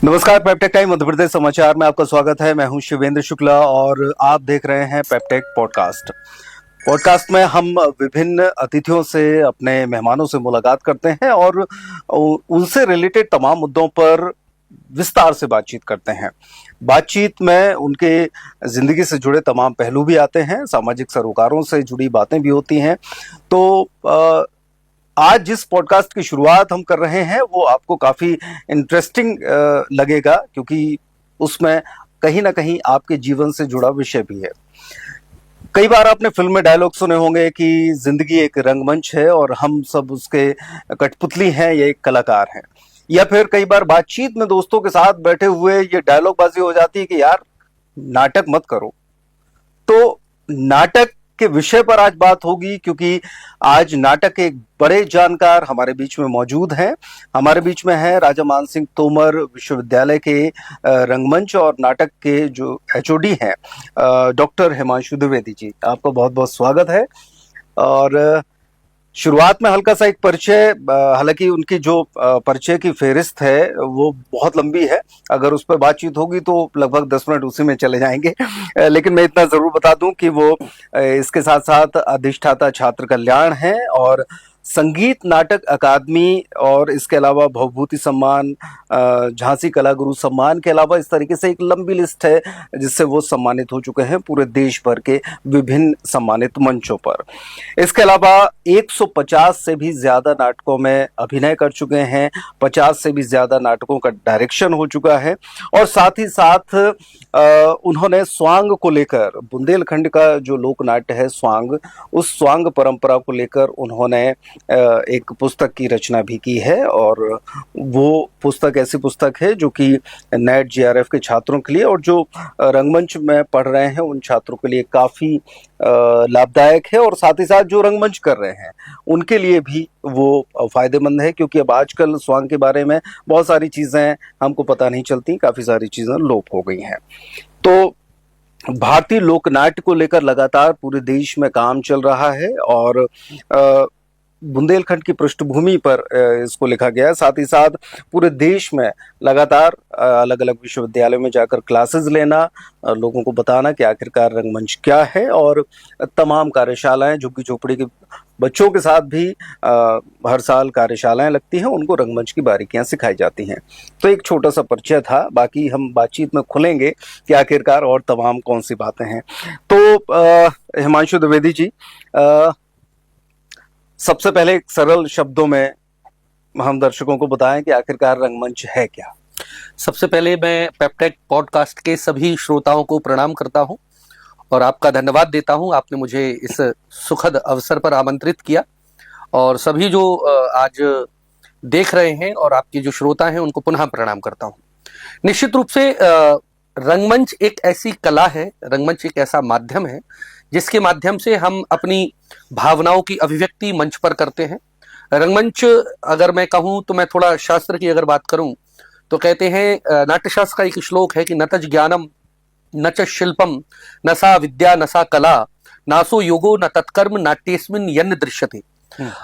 नमस्कार, पेप्टेक टाइम मध्य प्रदेश समाचार में आपका स्वागत है। मैं हूं शिवेंद्र शुक्ला और आप देख रहे हैं पेप्टेक पॉडकास्ट में हम विभिन्न अतिथियों से, अपने मेहमानों से मुलाकात करते हैं और उनसे रिलेटेड तमाम मुद्दों पर विस्तार से बातचीत करते हैं। बातचीत में उनके जिंदगी से जुड़े तमाम पहलू भी आते हैं, सामाजिक सरोकारों से जुड़ी बातें भी होती हैं। तो आज जिस पॉडकास्ट की शुरुआत हम कर रहे हैं वो आपको काफी इंटरेस्टिंग लगेगा, क्योंकि उसमें कहीं ना कहीं आपके जीवन से जुड़ा विषय भी है। कई बार आपने फिल्म में डायलॉग सुने होंगे कि जिंदगी एक रंगमंच है और हम सब उसके कठपुतली हैं, ये एक कलाकार हैं। या फिर कई बार बातचीत में दोस्तों के साथ बैठे हुए ये डायलॉग बाजी हो जाती है कि यार नाटक मत करो। तो नाटक के विषय पर आज बात होगी, क्योंकि आज नाटक के एक बड़े जानकार हमारे बीच में मौजूद हैं। हमारे बीच में है राजा मानसिंह तोमर विश्वविद्यालय के रंगमंच और नाटक के जो एचओडी हैं, डॉक्टर हिमांशु द्विवेदी जी। आपका बहुत बहुत स्वागत है। और शुरुआत में हल्का सा एक परिचय, हालांकि उनकी जो परिचय की फेहरिस्त है वो बहुत लंबी है। अगर उस पर बातचीत होगी तो लगभग 10 मिनट उसी में चले जाएंगे। लेकिन मैं इतना जरूर बता दूं कि वो इसके साथ साथ अधिष्ठाता छात्र कल्याण है और संगीत नाटक अकादमी, और इसके अलावा भवभूति सम्मान, झांसी कला गुरु सम्मान के अलावा इस तरीके से एक लंबी लिस्ट है जिससे वो सम्मानित हो चुके हैं पूरे देश भर के विभिन्न सम्मानित मंचों पर। इसके अलावा 150 से भी ज्यादा नाटकों में अभिनय कर चुके हैं, 50 से भी ज्यादा नाटकों का डायरेक्शन हो चुका है। और साथ ही साथ उन्होंने स्वांग को लेकर, बुंदेलखंड का जो लोक नाट्य है स्वांग, उस स्वांग परंपरा को लेकर उन्होंने एक पुस्तक की रचना भी की है। और वो पुस्तक ऐसी पुस्तक है जो कि नेट जीआरएफ के छात्रों के लिए और जो रंगमंच में पढ़ रहे हैं उन छात्रों के लिए काफी लाभदायक है। और साथ ही साथ जो रंगमंच कर रहे हैं उनके लिए भी वो फायदेमंद है, क्योंकि अब आजकल स्वांग के बारे में बहुत सारी चीजें हमको पता नहीं चलती, काफी सारी चीजें लोप हो गई हैं। तो भारतीय लोकनाट्य को लेकर लगातार पूरे देश में काम चल रहा है और बुंदेलखंड की पृष्ठभूमि पर इसको लिखा गया है। साथ ही साथ पूरे देश में लगातार अलग अलग विश्वविद्यालयों में जाकर क्लासेस लेना, लोगों को बताना कि आखिरकार रंगमंच क्या है, और तमाम कार्यशालाएं, झुग्गी झोपड़ी के बच्चों के साथ भी हर साल कार्यशालाएं लगती हैं, उनको रंगमंच की बारीकियां सिखाई जाती हैं। तो एक छोटा सा परिचय था, बाकी हम बातचीत में खुलेंगे कि आखिरकार और तमाम कौन सी बातें हैं। तो हिमांशु द्विवेदी जी, सबसे पहले एक सरल शब्दों में हम दर्शकों को बताएं कि आखिरकार रंगमंच है क्या। सबसे पहले मैं पेप्टेक पॉडकास्ट के सभी श्रोताओं को प्रणाम करता हूं और आपका धन्यवाद देता हूं। आपने मुझे इस सुखद अवसर पर आमंत्रित किया, और सभी जो आज देख रहे हैं और आपके जो श्रोता हैं उनको पुनः प्रणाम करता हूं। निश्चित रूप से रंगमंच एक ऐसी कला है, रंगमंच एक ऐसा माध्यम है जिसके माध्यम से हम अपनी भावनाओं की अभिव्यक्ति मंच पर करते हैं। रंगमंच, अगर मैं कहूं तो मैं थोड़ा शास्त्र की अगर बात करूं तो कहते हैं, नाट्यशास्त्र का एक श्लोक है कि न तज ज्ञानम न च शिल्पम न सा विद्या न सा कला नासो योगो न तत्कर्म नाट्यस्मिन् यन्न दृश्यते।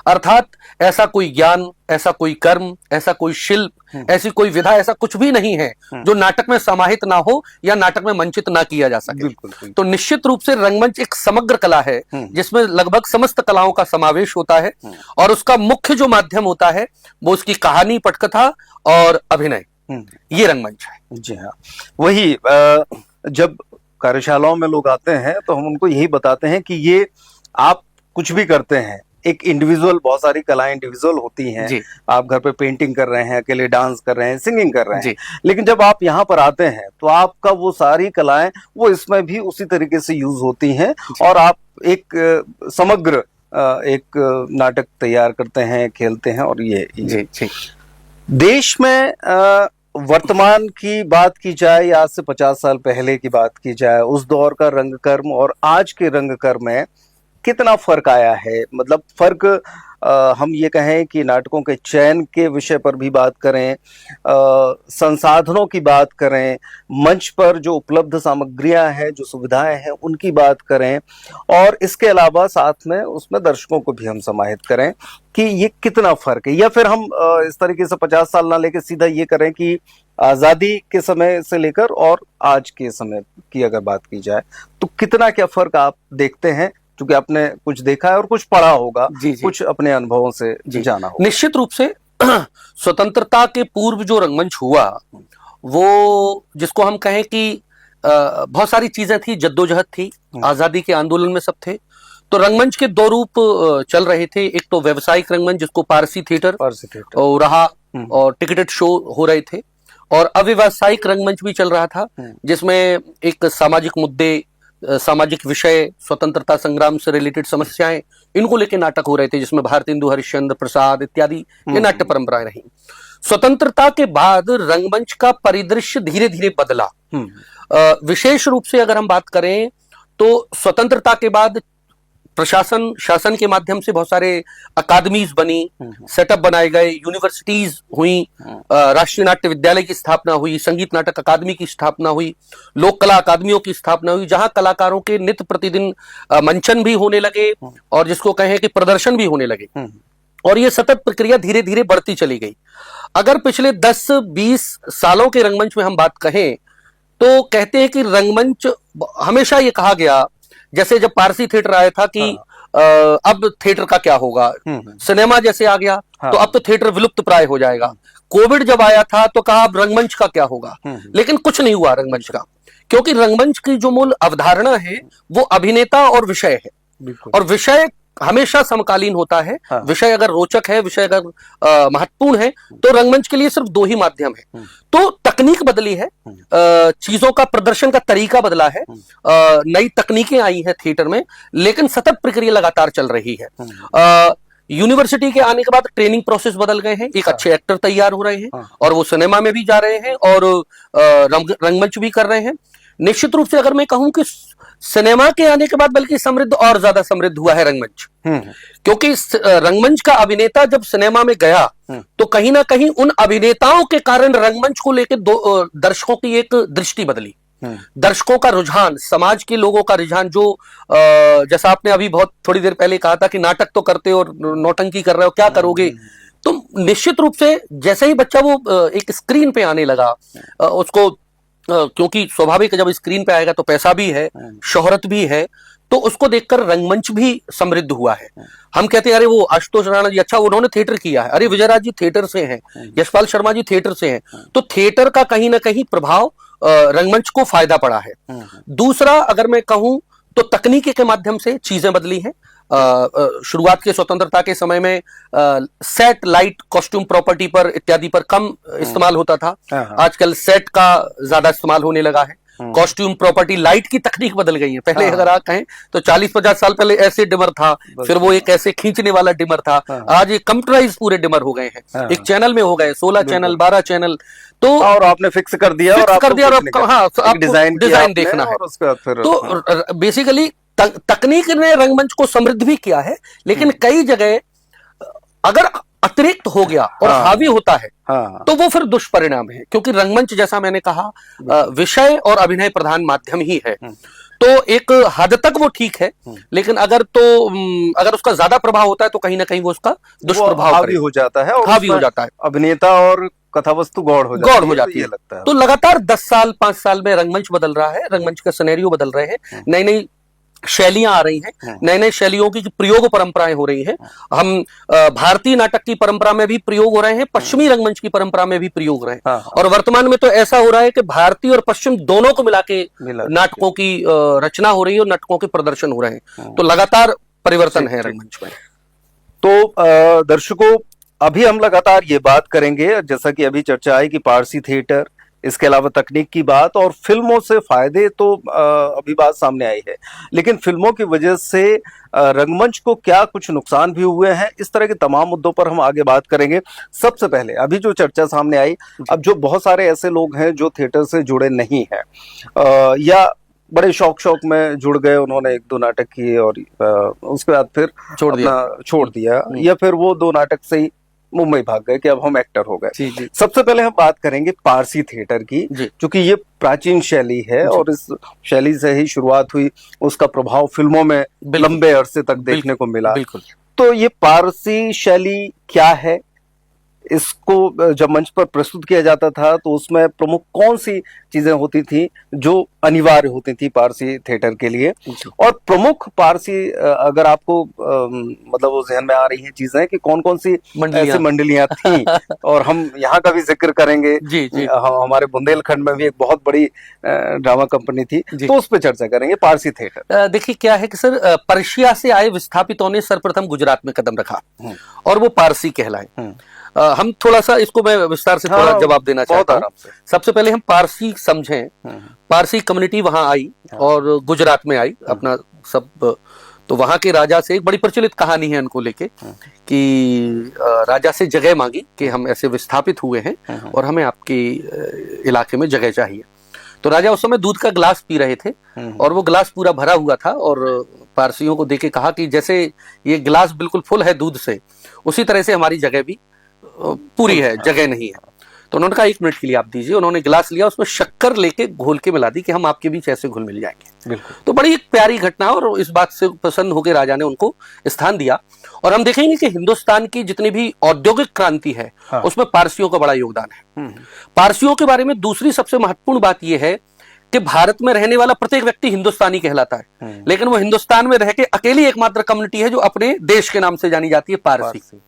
अर्थात ऐसा कोई ज्ञान, ऐसा कोई कर्म, ऐसा कोई शिल्प, ऐसी कोई विधा, ऐसा कुछ भी नहीं है जो नाटक में समाहित ना हो या नाटक में मंचित ना किया जा सके। बिल्कुल। तो निश्चित रूप से रंगमंच एक समग्र कला है जिसमें लगभग समस्त कलाओं का समावेश होता है, और उसका मुख्य जो माध्यम होता है वो उसकी कहानी, पटकथा और अभिनय, ये रंगमंच है। जी हाँ, वही जब कार्यशालाओं में लोग आते हैं तो हम उनको यही बताते हैं कि ये आप कुछ भी करते हैं, एक इंडिविजुअल, बहुत सारी कलाएं इंडिविजुअल होती हैं। आप घर पे पेंटिंग कर रहे हैं, अकेले डांस कर रहे हैं, सिंगिंग कर रहे हैं, लेकिन जब आप यहाँ पर आते हैं तो आपका वो सारी कलाएं वो इसमें भी उसी तरीके से यूज होती हैं, और आप एक समग्र एक नाटक तैयार करते हैं, खेलते हैं। और ये देश में वर्तमान की बात की जाए या आज से 50 साल पहले की बात की जाए, उस दौर का रंगकर्म और आज के रंगकर्म में कितना फर्क आया है। मतलब फर्क, हम ये कहें कि नाटकों के चयन के विषय पर भी बात करें, संसाधनों की बात करें, मंच पर जो उपलब्ध सामग्रियां हैं, जो सुविधाएं हैं, उनकी बात करें, और इसके अलावा साथ में उसमें दर्शकों को भी हम समाहित करें कि ये कितना फर्क है। या फिर हम इस तरीके से 50 साल ना लेके सीधा ये करें कि आजादी के समय से लेकर और आज के समय की अगर बात की जाए तो कितना क्या फर्क आप देखते हैं, क्योंकि आपने कुछ देखा है और कुछ पढ़ा होगा, जी जी कुछ अपने अनुभवों से जाना होगा। निश्चित रूप से स्वतंत्रता के पूर्व जो रंगमंच हुआ वो जिसको हम कहें कि बहुत सारी चीजें थी, जद्दोजहद थी, आजादी के आंदोलन में सब थे। तो रंगमंच के दो रूप चल रहे थे, एक तो व्यावसायिक रंगमंच जिसको पारसी थिएटर और रहा और टिकटेड शो हो रहे थे, और अव्यवसायिक रंगमंच भी चल रहा था जिसमें एक सामाजिक मुद्दे, सामाजिक विषय, स्वतंत्रता संग्राम से रिलेटेड समस्याएं, इनको लेके नाटक हो रहे थे, जिसमें भारतेंदु हरिश्चंद्र प्रसाद इत्यादि ये नाट्य परंपराएं रही। स्वतंत्रता के बाद रंगमंच का परिदृश्य धीरे धीरे बदला। विशेष रूप से अगर हम बात करें तो स्वतंत्रता के बाद प्रशासन शासन के माध्यम से बहुत सारे अकादमीज बनी, सेटअप बनाए गए, यूनिवर्सिटीज हुई, राष्ट्रीय नाट्य विद्यालय की स्थापना हुई, संगीत नाटक अकादमी की स्थापना हुई, लोक कला अकादमियों की स्थापना हुई, जहां कलाकारों के नित्य प्रतिदिन मंचन भी होने लगे और जिसको कहें कि प्रदर्शन भी होने लगे, और ये सतत प्रक्रिया धीरे धीरे बढ़ती चली गई। अगर पिछले 10-20 सालों के रंगमंच में हम बात कहें तो कहते हैं कि रंगमंच, हमेशा ये कहा गया, जैसे जब पारसी थिएटर आया था कि अब थिएटर का क्या होगा, सिनेमा जैसे आ गया तो अब तो थिएटर विलुप्त प्राय हो जाएगा। कोविड जब आया था तो कहा अब रंगमंच का क्या होगा, लेकिन कुछ नहीं हुआ रंगमंच का, क्योंकि रंगमंच की जो मूल अवधारणा है वो अभिनेता और विषय है, और विषय हमेशा समकालीन होता है। विषय अगर रोचक है, विषय अगर महत्वपूर्ण है, तो रंगमंच के लिए सिर्फ दो ही माध्यम है। तो तकनीक बदली है, चीजों का प्रदर्शन का तरीका बदला है, नई तकनीकें आई हैं थिएटर में, लेकिन सतत प्रक्रिया लगातार चल रही है। यूनिवर्सिटी के आने के बाद ट्रेनिंग प्रोसेस बदल गए हैं, एक अच्छे एक्टर तैयार हो रहे हैं और वो सिनेमा में भी जा रहे हैं और रंगमंच भी कर रहे हैं। निश्चित रूप से अगर मैं कहूं कि सिनेमा के आने के बाद बल्कि समृद्ध और ज्यादा समृद्ध हुआ है रंगमंच, क्योंकि रंगमंच का अभिनेता जब सिनेमा में गया तो कहीं ना कहीं उन अभिनेताओं के कारण रंगमंच को लेकर दर्शकों की एक दृष्टि बदली, दर्शकों का रुझान, समाज के लोगों का रुझान, जो जैसा आपने अभी बहुत थोड़ी देर पहले कहा था कि नाटक तो करते और नौटंकी कर रहे हो, क्या करोगे, तो निश्चित रूप से जैसे ही बच्चा वो एक स्क्रीन पे आने लगा, उसको क्योंकि स्वाभाविक है जब स्क्रीन पे आएगा तो पैसा भी है, शोहरत भी है, तो उसको देखकर रंगमंच भी समृद्ध हुआ है। हम कहते हैं अरे वो आशुतोष राणा जी, अच्छा उन्होंने थिएटर किया है, अरे विजयराज जी थिएटर से हैं, यशपाल शर्मा जी थिएटर से हैं, तो थिएटर का कहीं ना कहीं प्रभाव रंगमंच को फायदा पड़ा है। दूसरा अगर मैं कहूं तो तकनीकी के माध्यम से चीजें बदली हैं। शुरुआत के स्वतंत्रता के समय में सेट, लाइट, कॉस्ट्यूम प्रॉपर्टी पर इत्यादि पर कम इस्तेमाल होता था, आजकल सेट का ज्यादा इस्तेमाल होने लगा है। कॉस्ट्यूम प्रॉपर्टी, लाइट की तकनीक बदल गई है। पहले अगर आप कहें तो 40-50 साल पहले ऐसे डिमर था, फिर वो एक ऐसे खींचने वाला डिमर था, आज ये कंप्यूटराइज पूरे डिमर हो गए हैं, एक चैनल में हो गए 16 चैनल 12 चैनल, तो और आपने फिक्स कर दिया और आपको डिजाइन देखना है। तो बेसिकली तकनीक ने रंगमंच को समृद्ध भी किया है, लेकिन कई जगह अगर अतिरिक्त हो गया और हावी होता है तो वो फिर दुष्परिणाम है, क्योंकि रंगमंच जैसा मैंने कहा विषय और अभिनय प्रधान माध्यम ही है, तो एक हद तक वो ठीक है, लेकिन अगर उसका ज्यादा प्रभाव होता है तो कहीं ना कहीं वो उसका दुष्प्रभाव हावी हो जाता है, हावी हो जाता है, अभिनेता और कथावस्तु गौड़ हो जाती है, लगता है। तो लगातार 10 साल 5 साल में रंगमंच बदल रहा है, रंगमंच का सिनेरियो बदल रहे हैं, नई नई शैलियां आ रही हैं, नए नए शैलियों की प्रयोग परंपराएं हो रही हैं। हम भारतीय नाटक की परंपरा में भी प्रयोग हो रहे हैं, पश्चिमी रंगमंच की परंपरा में भी प्रयोग हो रहे हैं, और वर्तमान में तो ऐसा हो रहा है कि भारतीय और पश्चिम दोनों को मिला के नाटकों की रचना हो रही है और नाटकों के प्रदर्शन हो रहे हैं, तो लगातार परिवर्तन है रंगमंच में। तो दर्शकों, अभी हम लगातार ये बात करेंगे, जैसा कि अभी चर्चा आई कि पारसी थिएटर, इसके अलावा तकनीक की बात और फिल्मों से फायदे तो अभी बात सामने आई है, लेकिन फिल्मों की वजह से रंगमंच को क्या कुछ नुकसान भी हुए हैं, इस तरह के तमाम मुद्दों पर हम आगे बात करेंगे। सबसे पहले अभी जो चर्चा सामने आई, अब जो बहुत सारे ऐसे लोग हैं जो थिएटर से जुड़े नहीं हैं या बड़े शौक में जुड़ गए, उन्होंने 1-2 नाटक किए और उसके बाद फिर छोड़ दिया या फिर वो 2 नाटक से ही मुंबई भाग गए कि अब हम एक्टर हो गए। सबसे पहले हम बात करेंगे पारसी थिएटर की, क्योंकि ये प्राचीन शैली है और इस शैली से ही शुरुआत हुई, उसका प्रभाव फिल्मों में लंबे अरसे तक देखने को मिला। तो ये पारसी शैली क्या है, इसको जब मंच पर प्रस्तुत किया जाता था तो उसमें प्रमुख कौन सी चीजें होती थी जो अनिवार्य होती थी पारसी थिएटर के लिए, और प्रमुख पारसी अगर आपको मतलब वो जहन में आ रही हैं चीजें कि कौन कौन सी ऐसी मंडलियां थी और हम यहाँ का भी जिक्र करेंगे। जी जी। हमारे बुंदेलखंड में भी एक बहुत बड़ी ड्रामा कंपनी थी, तो उस पर चर्चा करेंगे पारसी थिएटर। देखिए क्या है कि सर, पर्शिया से आए विस्थापितों ने सर्वप्रथम गुजरात में कदम रखा और वो पारसी कहलाए। हम थोड़ा सा इसको मैं विस्तार से थोड़ा जवाब देना चाहता हूँ। सबसे पहले हम पारसी समझें, पारसी कम्युनिटी वहां आई और गुजरात में आई अपना सब, तो वहां के राजा से एक बड़ी प्रचलित कहानी है उनको लेके कि राजा से जगह मांगी कि हम ऐसे विस्थापित हुए हैं और हमें आपके इलाके में जगह चाहिए। तो राजा उस समय दूध का गिलास पी रहे थे और वो गिलास पूरा भरा हुआ था और पारसियों को देके कहा कि जैसे ये गिलास बिल्कुल फुल है दूध से, उसी तरह से हमारी जगह भी पूरी है, जगह नहीं है। तो उन्होंने कहा 1 मिनट के लिए आप दीजिए। उन्होंने गिलास लिया, उसमें शक्कर लेके घोल के मिला दी कि हम आपके बीच ऐसे घुल मिल जाएंगे। तो बड़ी एक प्यारी घटना, और इस बात से प्रसन्न होकर राजा ने उनको स्थान दिया। और हम देखेंगे कि हिंदुस्तान की जितनी भी औद्योगिक क्रांति है उसमें पारसियों का बड़ा योगदान है। पारसियों के बारे में दूसरी सबसे महत्वपूर्ण बात यह है कि भारत में रहने वाला प्रत्येक व्यक्ति हिंदुस्तानी कहलाता है, लेकिन वो हिंदुस्तान में रह के अकेली एकमात्र कम्युनिटी है जो अपने देश के नाम से जानी जाती है, पारसी।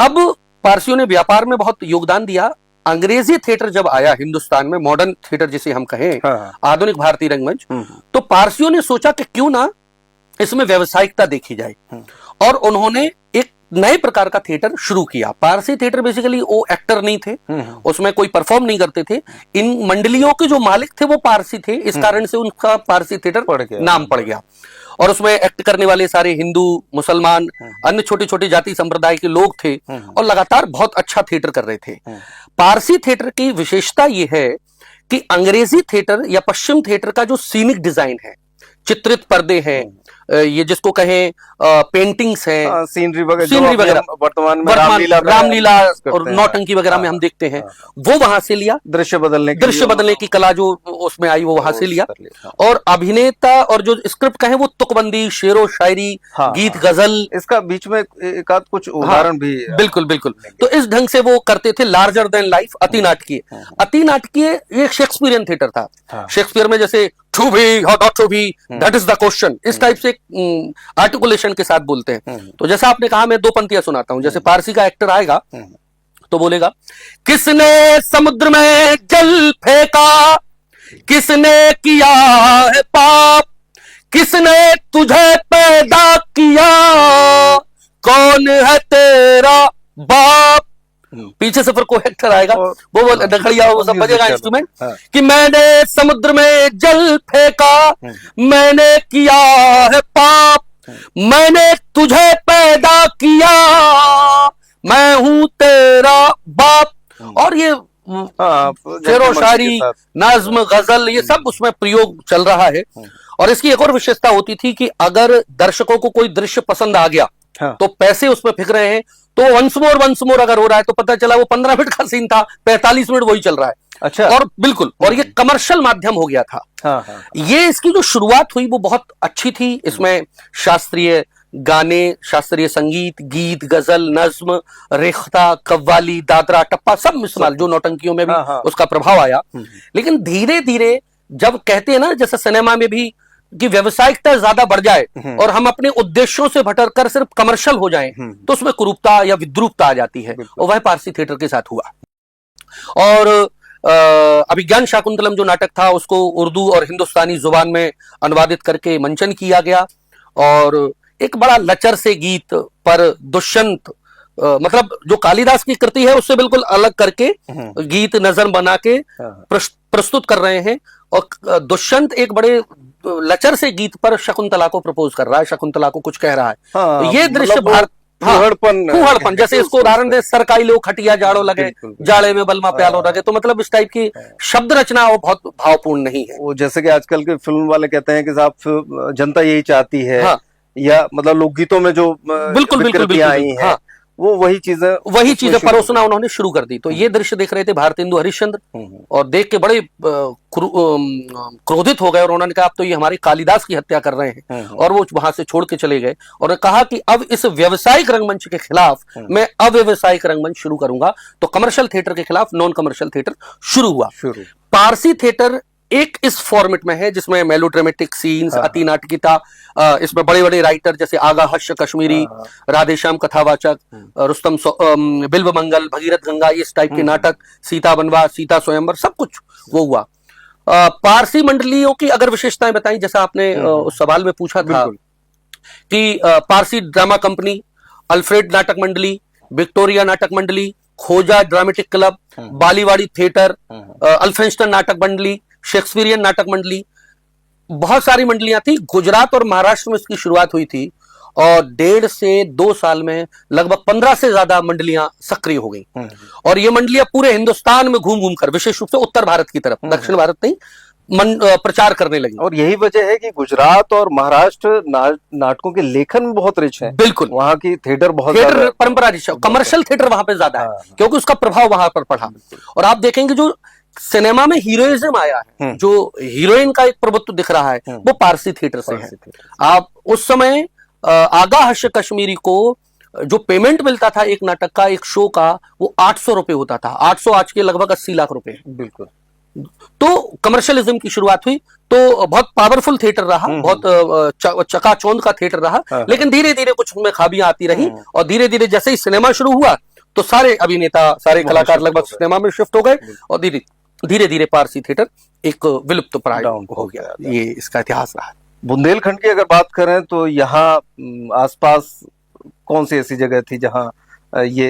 अब पारसियों ने व्यापार में बहुत योगदान दिया। अंग्रेजी थिएटर जब आया हिंदुस्तान में, मॉडर्न थिएटर जिसे हम कहें, आधुनिक भारतीय रंगमंच, तो पारसियों ने सोचा कि क्यों ना इसमें व्यावसायिकता देखी जाए और उन्होंने एक नए प्रकार का थिएटर शुरू किया। पारसी थिएटर बेसिकली वो एक्टर नहीं थे, उसमें कोई परफॉर्म नहीं करते थे। इन मंडलियों के जो मालिक थे वो पारसी थे, इस कारण से उनका पारसी थिएटर नाम पड़ गया। और उसमें एक्ट करने वाले सारे हिंदू, मुसलमान, अन्य छोटी छोटी जाति संप्रदाय के लोग थे और लगातार बहुत अच्छा थिएटर कर रहे थे। पारसी थिएटर की विशेषता यह है कि अंग्रेजी थिएटर या पश्चिम थिएटर का जो सीनिक डिजाइन है, चित्रित पर्दे हैं, ये जिसको कहें पेंटिंग्स हैं, सीनरी वगैरह वर्तमान में रामलीला और नौटंकी वगैरह में हम देखते हैं, वो वहां से लिया। दृश्य बदलने की कला जो उसमें आई वो वहां से लिया। और अभिनेता और जो स्क्रिप्ट कहें वो तुकबंदी, शेरो शायरी, गीत गजल, इसका बीच में एक आध कुछ उदाहरण भी बिल्कुल बिल्कुल। तो इस ढंग से वो करते थे। लार्जर देन लाइफ, अति नाटकीय। अति नाटकीय ये शेक्सपियरियन थिएटर था। शेक्सपियर में जैसे टू बी और not to be, that is the question, इस टाइप से आर्टिकुलेशन के साथ बोलते हैं। तो जैसा आपने कहा, मैं 2 पंक्तियां सुनाता हूं। जैसे पारसी का एक्टर आएगा तो बोलेगा, किसने समुद्र में जल फेंका, किसने किया है पाप, किसने तुझे पैदा किया, कौन है तेरा बाप। पीछे से फिर कोई एक्टर आएगा, वो नखड़िया वो सब बजेगा इंस्ट्रूमेंट, कि मैंने समुद्र में जल फेंका, मैंने किया है पाप, मैंने तुझे पैदा किया, मैं हूं तेरा बाप। और ये शेरो शायरी, नज्म, गजल, ये सब उसमें प्रयोग चल रहा है। और इसकी एक और विशेषता होती थी कि अगर दर्शकों को कोई दृश्य पसंद आ गया तो पैसे उसमें फेंक रहे हैं, तो वंस मोर अगर हो रहा है तो पता चला वो 15 मिनट का सीन था, 45 मिनट वही चल रहा है। अच्छा। और बिल्कुल, और ये कमर्शियल माध्यम हो गया था। ये इसकी जो शुरुआत हुई वो बहुत अच्छी थी। इसमें शास्त्रीय गाने, शास्त्रीय संगीत, गीत, गजल, नज्म, रेख्ता, कव्वाली, दादरा, टप्पा सब इस्तेमाल, जो नौटंकियों में भी उसका प्रभाव आया। लेकिन धीरे धीरे जब कहते हैं ना, जैसे सिनेमा में भी कि व्यावसायिकता ज्यादा बढ़ जाए और हम अपने उद्देश्यों से भटककर सिर्फ कमर्शियल हो जाएं, तो उसमें कुरूपता या विद्रूपता आ जाती है, और वह पारसी थिएटर के साथ हुआ। और अभिज्ञान शाकुंतलम जो नाटक था उसको उर्दू और हिंदुस्तानी जुबान में अनुवादित करके मंचन किया गया। और एक बड़ा लचर से गीत पर दुष्यंत, मतलब जो कालिदास की कृति है उससे बिल्कुल अलग करके गीत नजम बना के प्रस्तुत कर रहे हैं। और दुष्यंत एक बड़े लचर से गीत पर शकुंतला को प्रपोज कर रहा है, शकुंतला को कुछ कह रहा है। तो ये दृश्य फूहड़पन, जैसे इसको उदाहरण दे, सरकाई लोग खटिया जाड़ो लगे, जाड़े में बलमा प्यालो लगे, तो मतलब इस टाइप की शब्द रचना वो बहुत भावपूर्ण नहीं है। वो जैसे कि आजकल के फिल्म वाले कहते हैं कि साहब जनता यही चाहती है, या मतलब लोकगीतों में जो बिल्कुल आई हैं, वो वही चीजें परोसना उन्होंने शुरू कर दी। तो ये दृश्य देख रहे थे भारतेंदु हरिश्चंद्र और देख के बड़े क्रोधित हो गए और उन्होंने कहा अब तो ये हमारे कालिदास की हत्या कर रहे हैं और वो वहां से छोड़ के चले गए और कहा कि अब इस व्यवसायिक रंगमंच के खिलाफ मैं अव्यवसायिक रंगमंच शुरू करूंगा। तो कमर्शियल थिएटर के खिलाफ नॉन कमर्शियल थिएटर शुरू हुआ। पारसी थिएटर एक इस फॉर्मेट में है जिसमें मेलोड्रामेटिक सीन्स, अति नाटकीता, इसमें बड़े बड़े राइटर जैसे आगा हर्ष कश्मीरी, राधेश्याम कथावाचक, रुस्तम बिल्व मंगल, भगीरथ गंगा, इस टाइप के नाटक, सीता वनवास, सीता स्वयंवर, सब कुछ वो हुआ। पारसी मंडलियों की अगर विशेषताएं बताई, जैसा आपने उस सवाल में पूछा था कि पारसी ड्रामा कंपनी, अल्फ्रेड नाटक मंडली, विक्टोरिया नाटक मंडली, खोजा ड्रामेटिक क्लब, बालीवाड़ी थिएटर, अल्फेंस्टन नाटक मंडली, शेक्सपियरियन नाटक मंडली, बहुत सारी मंडलियां थी। गुजरात और महाराष्ट्र में इसकी शुरुआत हुई थी और 1.5 से 2 साल में लगभग 15 से ज्यादा मंडलियां सक्रिय हो गई और ये मंडलियां पूरे हिंदुस्तान में घूम घूम कर, विशेष रूप से उत्तर भारत की तरफ, दक्षिण भारत नहीं, प्रचार करने लगी। और यही वजह है कि गुजरात और महाराष्ट्र नाटकों के लेखन में बहुत रिच है। बिल्कुल, वहाँ की थिएटर परंपरा रिच है, कमर्शियल थिएटर वहां पे ज्यादा है क्योंकि उसका प्रभाव वहां पर पड़ा। और आप देखेंगे जो सिनेमा में हीरोइज्म आया है, जो हीरोइन का एक प्रभुत्व दिख रहा है, वो पारसी थिएटर से है। आप उस समय आगा हर्ष कश्मीरी को जो पेमेंट मिलता था एक नाटक का, एक शो का, वो 800 रुपए होता था। 800 आज के लगभग 80 लाख रुपए। बिल्कुल। तो कमर्शियलिज्म की शुरुआत हुई, तो बहुत पावरफुल थिएटर रहा, बहुत चकाचौंध का थिएटर रहा, लेकिन धीरे धीरे कुछ उनमें खामियां आती रही और धीरे धीरे जैसे ही सिनेमा शुरू हुआ तो सारे अभिनेता, सारे कलाकार लगभग सिनेमा में शिफ्ट हो गए और धीरे धीरे पारसी थिएटर एक विलुप्त प्राय हो गया। ये इसका इतिहास रहा। बुंदेलखंड की अगर बात करें तो यहाँ आसपास कौन सी ऐसी जगह थी जहाँ ये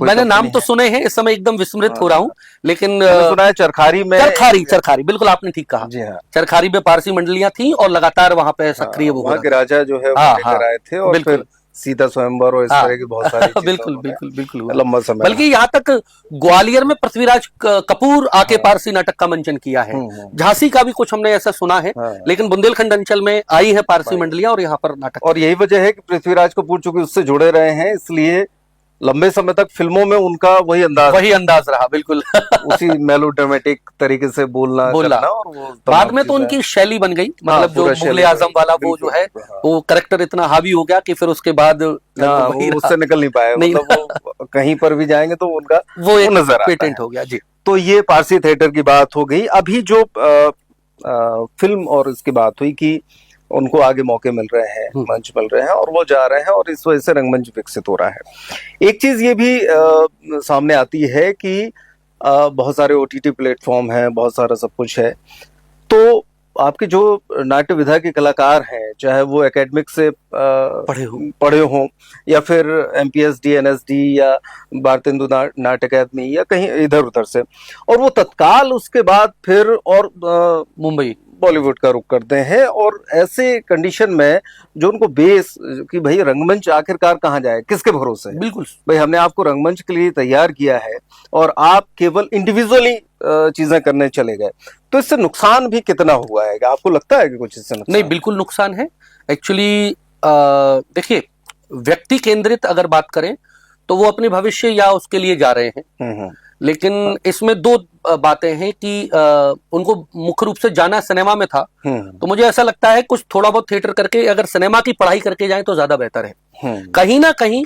मैंने नाम तो सुने हैं, इस समय एकदम विस्मृत हो रहा हूँ, लेकिन सुना है चरखारी में, चरखारी बिल्कुल आपने ठीक कहा। जी हाँ, चरखारी में पारसी मंडलियां थी और लगातार वहां पे सक्रिय वो वहाँ के राजा जो है लेकर आए थे और फिर सीता स्वयंवर और इस तरह की बहुत सारी बिल्कुल लंबा समय, बल्कि यहाँ तक ग्वालियर में पृथ्वीराज कपूर आके पारसी नाटक का मंचन किया है। झांसी का भी कुछ हमने ऐसा सुना है, लेकिन बुंदेलखंड अंचल में आई है पारसी मंडलियां और यहाँ पर नाटक। और यही वजह है कि पृथ्वीराज कपूर चूंकि उससे जुड़े रहे हैं, इसलिए लंबे समय तक फिल्मों में उनका वही अंदाज रहा। बिल्कुल उसी मेलोड्रामेटिक तरीके से बोलना और वो बाद में तो उनकी शैली बन गई, मतलब जो मुगले आजम वाला वो जो है वो कैरेक्टर इतना हावी हो गया कि फिर उसके बाद उससे निकल नहीं पाए। मतलब वो कहीं पर भी जाएंगे तो उनका वो नजर पेटेंट हो गया। जी, तो ये पारसी थिएटर की बात हो गई। अभी जो फिल्म और इसकी बात हुई कि उनको आगे मौके मिल रहे हैं, मंच मिल रहे हैं और वो जा रहे हैं और इस वजह से रंगमंच विकसित हो रहा है। एक चीज ये भी सामने आती है कि बहुत सारे OTT प्लेटफॉर्म हैं, बहुत सारा सब कुछ है, तो आपके जो नाट्य विधा के कलाकार हैं, चाहे वो एकेडमिक से पढ़े हों या फिर MPSD, NSD या भारतेंदु नाट्य अकादमी या कहीं इधर उधर से, और वो तत्काल उसके बाद फिर और मुंबई बॉलीवुड का रुख करते हैं, और ऐसे कंडीशन में जो उनको बेस कि भाई रंगमंच आखिरकार कहाँ जाए, किसके भरोसे? बिल्कुल भाई हमने आपको रंगमंच के लिए तैयार किया है और आप केवल इंडिविजुअली चीजें करने चले गए, तो इससे नुकसान भी कितना हुआ है? आपको लगता है कि कुछ इससे नुकसान? नहीं, बिल्कुल नुकसान है। एक्चुअली देखिए, व्यक्ति केंद्रित अगर बात करें तो वो अपने भविष्य या उसके लिए जा रहे हैं, लेकिन इसमें 2 बातें हैं कि उनको मुख्य रूप से जाना सिनेमा में था, तो मुझे ऐसा लगता है कुछ थोड़ा बहुत थिएटर करके अगर सिनेमा की पढ़ाई करके जाएं तो ज्यादा बेहतर है। कहीं ना कहीं,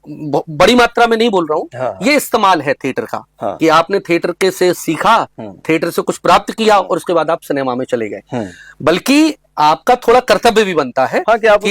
बड़ी मात्रा में नहीं बोल रहा हूँ, ये इस्तेमाल है थिएटर का, कि आपने थिएटर के से सीखा, थिएटर से कुछ प्राप्त किया और उसके बाद आप सिनेमा में चले गए। बल्कि आपका थोड़ा कर्तव्य भी बनता है कि आप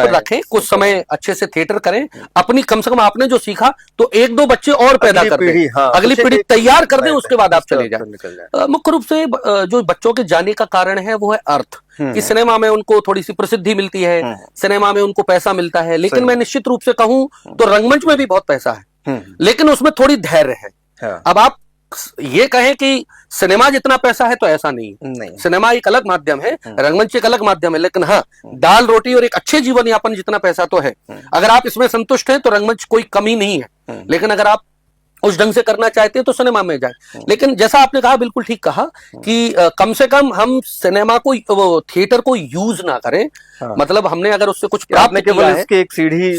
रखें, कुछ समय अच्छे से थिएटर करें, अपनी कम से कम आपने जो सीखा तो 1-2 बच्चे और पैदा कर दें, अगली पीढ़ी तैयार कर दें, उसके बाद आप चले जाएं। मुख्य रूप से जो बच्चों के जाने का कारण है वो है अर्थ, कि सिनेमा में उनको थोड़ी सी प्रसिद्धि मिलती है, सिनेमा में उनको पैसा मिलता है। लेकिन मैं निश्चित रूप से कहूं तो रंगमंच में भी बहुत पैसा है, लेकिन उसमें थोड़ी धैर्य है। अब आप ये कहें कि सिनेमा जितना पैसा है तो ऐसा नहीं। सिनेमा एक अलग माध्यम है, रंगमंच एक अलग माध्यम है, लेकिन हाँ, दाल रोटी और एक अच्छे जीवन यापन जितना पैसा तो है। अगर आप इसमें संतुष्ट हैं तो रंगमंच कोई कमी नहीं है, लेकिन अगर आप उस ढंग से करना चाहते हैं तो सिनेमा में जाए। लेकिन जैसा आपने कहा, बिल्कुल ठीक कहा कि कम से कम हम सिनेमा को, वो थिएटर को यूज ना करें। हाँ। मतलब हमने अगर उससे कुछ आपने प्राप्त केवल किया है, इसकी एक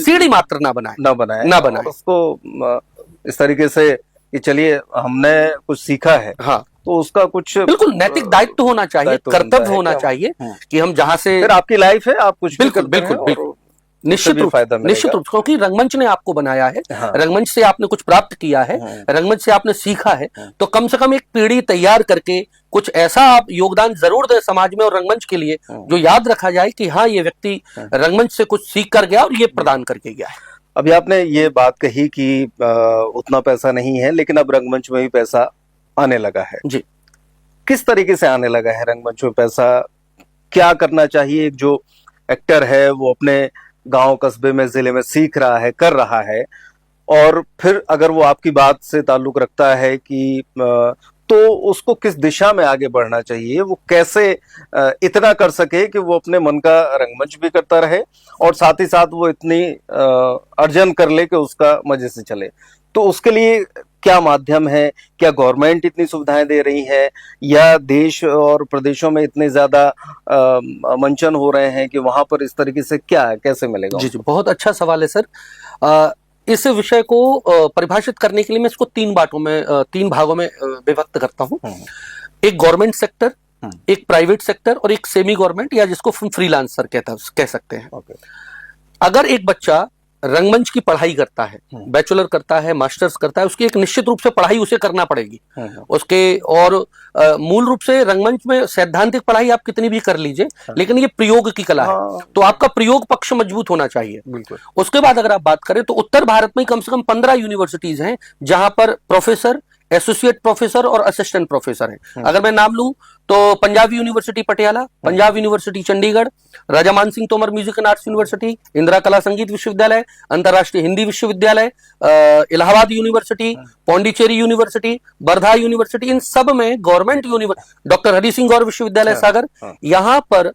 सीढ़ी मात्र ना बनाए, ना बनाए और उसको इस तरीके से कि चलिए हमने कुछ सीखा है, हाँ, तो उसका कुछ बिल्कुल नैतिक दायित्व होना चाहिए, कर्तव्य होना चाहिए कि हम जहां से, फिर आपकी लाइफ है, आप कुछ भी बिल्कुल करते हैं बिल्कुल और बिल्कुल उससे भी फायदा मिलेगा। निश्चित रूप से, क्योंकि रंगमंच ने आपको बनाया है, हाँ। रंगमंच से आपने कुछ प्राप्त किया है, रंगमंच से आपने सीखा है, तो कम से कम एक पीढ़ी तैयार करके कुछ ऐसा आप योगदान जरूर दें समाज में और रंगमंच के लिए, जो याद रखा जाए कि हाँ, ये व्यक्ति रंगमंच से कुछ सीख कर गया और ये प्रदान करके गया है। अभी आपने ये बात कही कि उतना पैसा नहीं है, लेकिन अब रंगमंच में भी पैसा आने लगा है जी। किस तरीके से आने लगा है रंगमंच में पैसा? क्या करना चाहिए? एक जो एक्टर है वो अपने गांव कस्बे में, जिले में सीख रहा है, कर रहा है, और फिर अगर वो आपकी बात से ताल्लुक रखता है कि तो उसको किस दिशा में आगे बढ़ना चाहिए, वो कैसे इतना कर सके कि वो अपने मन का रंगमंच भी करता रहे और साथ ही साथ वो इतनी अर्जन कर ले कि उसका मजे से चले। तो उसके लिए क्या माध्यम है? क्या गवर्नमेंट इतनी सुविधाएं दे रही है, या देश और प्रदेशों में इतने ज्यादा मंचन हो रहे हैं कि वहां पर इस तरीके से क्या है, कैसे मिलेगा? जी जी, बहुत अच्छा सवाल है सर। इस विषय को परिभाषित करने के लिए मैं इसको तीन भागों में विभक्त करता हूँ। एक गवर्नमेंट सेक्टर, एक प्राइवेट सेक्टर और एक सेमी गवर्नमेंट, या जिसको फ्रीलांसर कह सकते हैं। अगर एक बच्चा रंगमंच की पढ़ाई करता है, बैचलर करता है, मास्टर्स करता है, उसकी एक निश्चित रूप से पढ़ाई उसे करना पड़ेगी उसके, और मूल रूप से रंगमंच में सैद्धांतिक पढ़ाई आप कितनी भी कर लीजिए, लेकिन ये प्रयोग की कला है, तो आपका प्रयोग पक्ष मजबूत होना चाहिए। उसके बाद अगर आप बात करें तो उत्तर भारत में कम से कम 15 यूनिवर्सिटीज हैं जहां पर प्रोफेसर, एसोसिएट प्रोफेसर और असिस्टेंट प्रोफेसर हैं। अगर मैं नाम लूं तो Punjab university Patiala, Punjab university Chandigarh, Raja Man Singh Tomar music and arts university, Indira Kala Sangeet Vishwavidyalaya, Antarrashtriya Hindi Vishwavidyalaya, Allahabad university, Pondicherry university, Wardha university, इन सब में government university, doctor Hari Singh Gour Vishwavidyalaya Sagar, यहाँ पर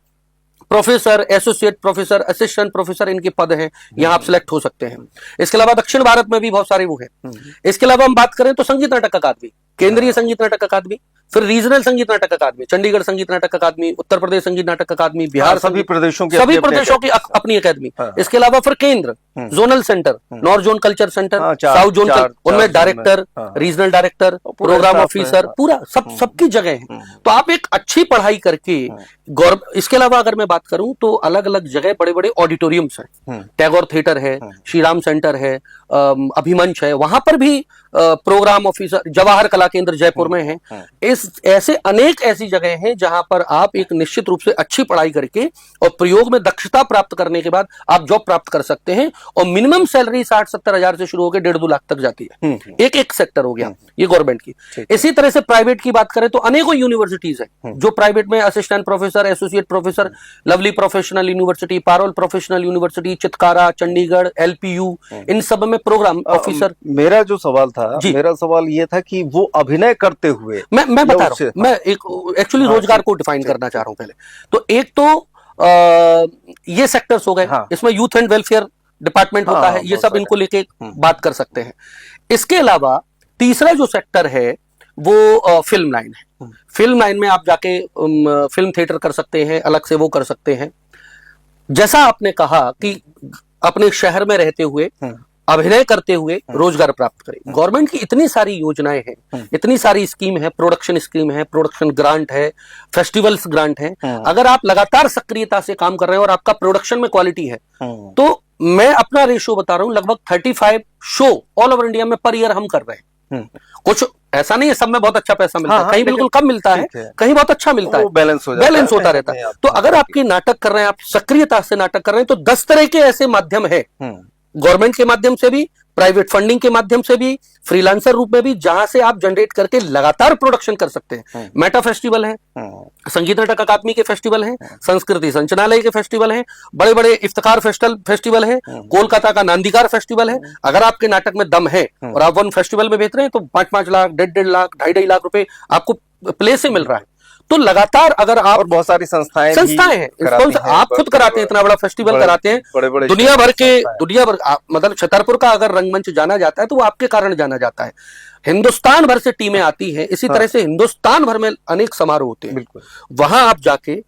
professor, associate professor, assistant professor इनके पद हैं, यहां आप सिलेक्ट हो सकते हैं। इसके अलावा दक्षिण भारत में भी बहुत सारे वो हैं। इसके अलावा हम बात करें तो संगीत नाटक अकादमी, केंद्रीय संगीत नाटक अकादमी, फिर रीजनल संगीत नाटक अकादमी, चंडीगढ़ संगीत नाटक अकादमी, उत्तर प्रदेश संगीत नाटक अकादमी, बिहार, सभी प्रदेशों की अपनी अकादमी। इसके अलावा फिर केंद्र, zonal centre, north zone culture centre, south zone, उनमें director, regional director, programme officer, पूरा सबकी जगह है। तो आप एक अच्छी पढ़ाई करके इसके अलावा अगर मैं बात करूं तो अलग अलग जगह बड़े बड़े ऑडिटोरियम्स हैं, टैगोर थिएटर है, श्री राम सेंटर है, अभिमंच है, वहां पर भी प्रोग्राम ऑफिसर, जवाहर कला केंद्र जयपुर में है। ऐसे अनेक ऐसी जगह हैं जहां पर आप एक निश्चित रूप से अच्छी पढ़ाई करके और प्रयोग में दक्षता प्राप्त करने के बाद आप जॉब प्राप्त कर सकते हैं, और मिनिमम सैलरी 60-70 हजार से शुरू होकर 1.5-2 लाख तक जाती है। एक सेक्टर हो गया ये गवर्नमेंट की। इसी तरह से प्राइवेट की बात करें तो अनेकों यूनिवर्सिटीज है जो प्राइवेट में assistant professor, associate professor, Lovely professional university, Parul professional university, Chitkara, Chandigarh, LPU, इन सब में प्रोग्राम ऑफिसर। मेरा जो सवाल था, मेरा सवाल ये था कि वो अभिनय करते हुए, मैं बता रहा हूं, मैं एक एक्चुअली रोजगार को डिफाइन करना चाह रहा हूं पहले। तो एक तो ये सेक्टर्स हो गए, इसमें यूथ एंड वेलफेयर डिपार्टमेंट होता है, ये सब इनको लेके बात कर सकते हैं। इसके अलावा तीसरा जो सेक्टर है वो फिल्म लाइन है। फिल्म लाइन में आप जाके फिल्म थिएटर कर सकते हैं, अलग से वो कर सकते हैं। जैसा आपने कहा कि अपने शहर में रहते हुए, अभिनय करते हुए रोजगार प्राप्त करें, गवर्नमेंट की इतनी सारी योजनाएं हैं, इतनी सारी स्कीम है, प्रोडक्शन स्कीम है, प्रोडक्शन ग्रांट है, फेस्टिवल्स ग्रांट है। अगर आप लगातार सक्रियता से काम कर रहे हैं और आपका प्रोडक्शन में क्वालिटी है, तो मैं अपना रेशियो बता रहा हूं, लगभग 35 शो ऑल ओवर इंडिया में पर ईयर हम कर रहे हैं। कुछ ऐसा नहीं है सब में बहुत अच्छा पैसा मिलता है, कहीं बिल्कुल कम मिलता है, कहीं बहुत अच्छा मिलता है, बैलेंस होता रहता है। तो अगर आपके नाटक कर रहे हैं, आप सक्रियता से नाटक कर रहे हैं, तो 10 तरह के ऐसे माध्यम है, गवर्नमेंट के माध्यम से भी, प्राइवेट फंडिंग के माध्यम से भी, फ्रीलांसर रूप में भी, जहां से आप जनरेट करके लगातार प्रोडक्शन कर सकते हैं। मेटा फेस्टिवल है, संगीत नाटक अकादमी के फेस्टिवल हैं, संस्कृति संचालनालय के फेस्टिवल हैं, बड़े बड़े इफ्तिकार फेस्टिवल है, कोलकाता का नांदीकार फेस्टिवल है। अगर आपके नाटक में दम है और आप वन फेस्टिवल में बेच रहे हैं तो 5-5 लाख, 1.5 लाख, 2.5 लाख रुपए आपको प्ले से मिल रहा है। तो लगातार अगर आप, और बहुत सारी संस्थाएं हैं, आप खुद कराते हैं, इतना बड़ा फेस्टिवल कराते हैं, बड़े दुनिया भर मतलब छतरपुर का अगर रंगमंच जाना जाता है तो वो आपके कारण जाना जाता है। हिंदुस्तान भर से टीमें आती हैं, इसी तरह से हिंदुस्तान भर में अनेक समारोह होते हैं। वहां आप जाके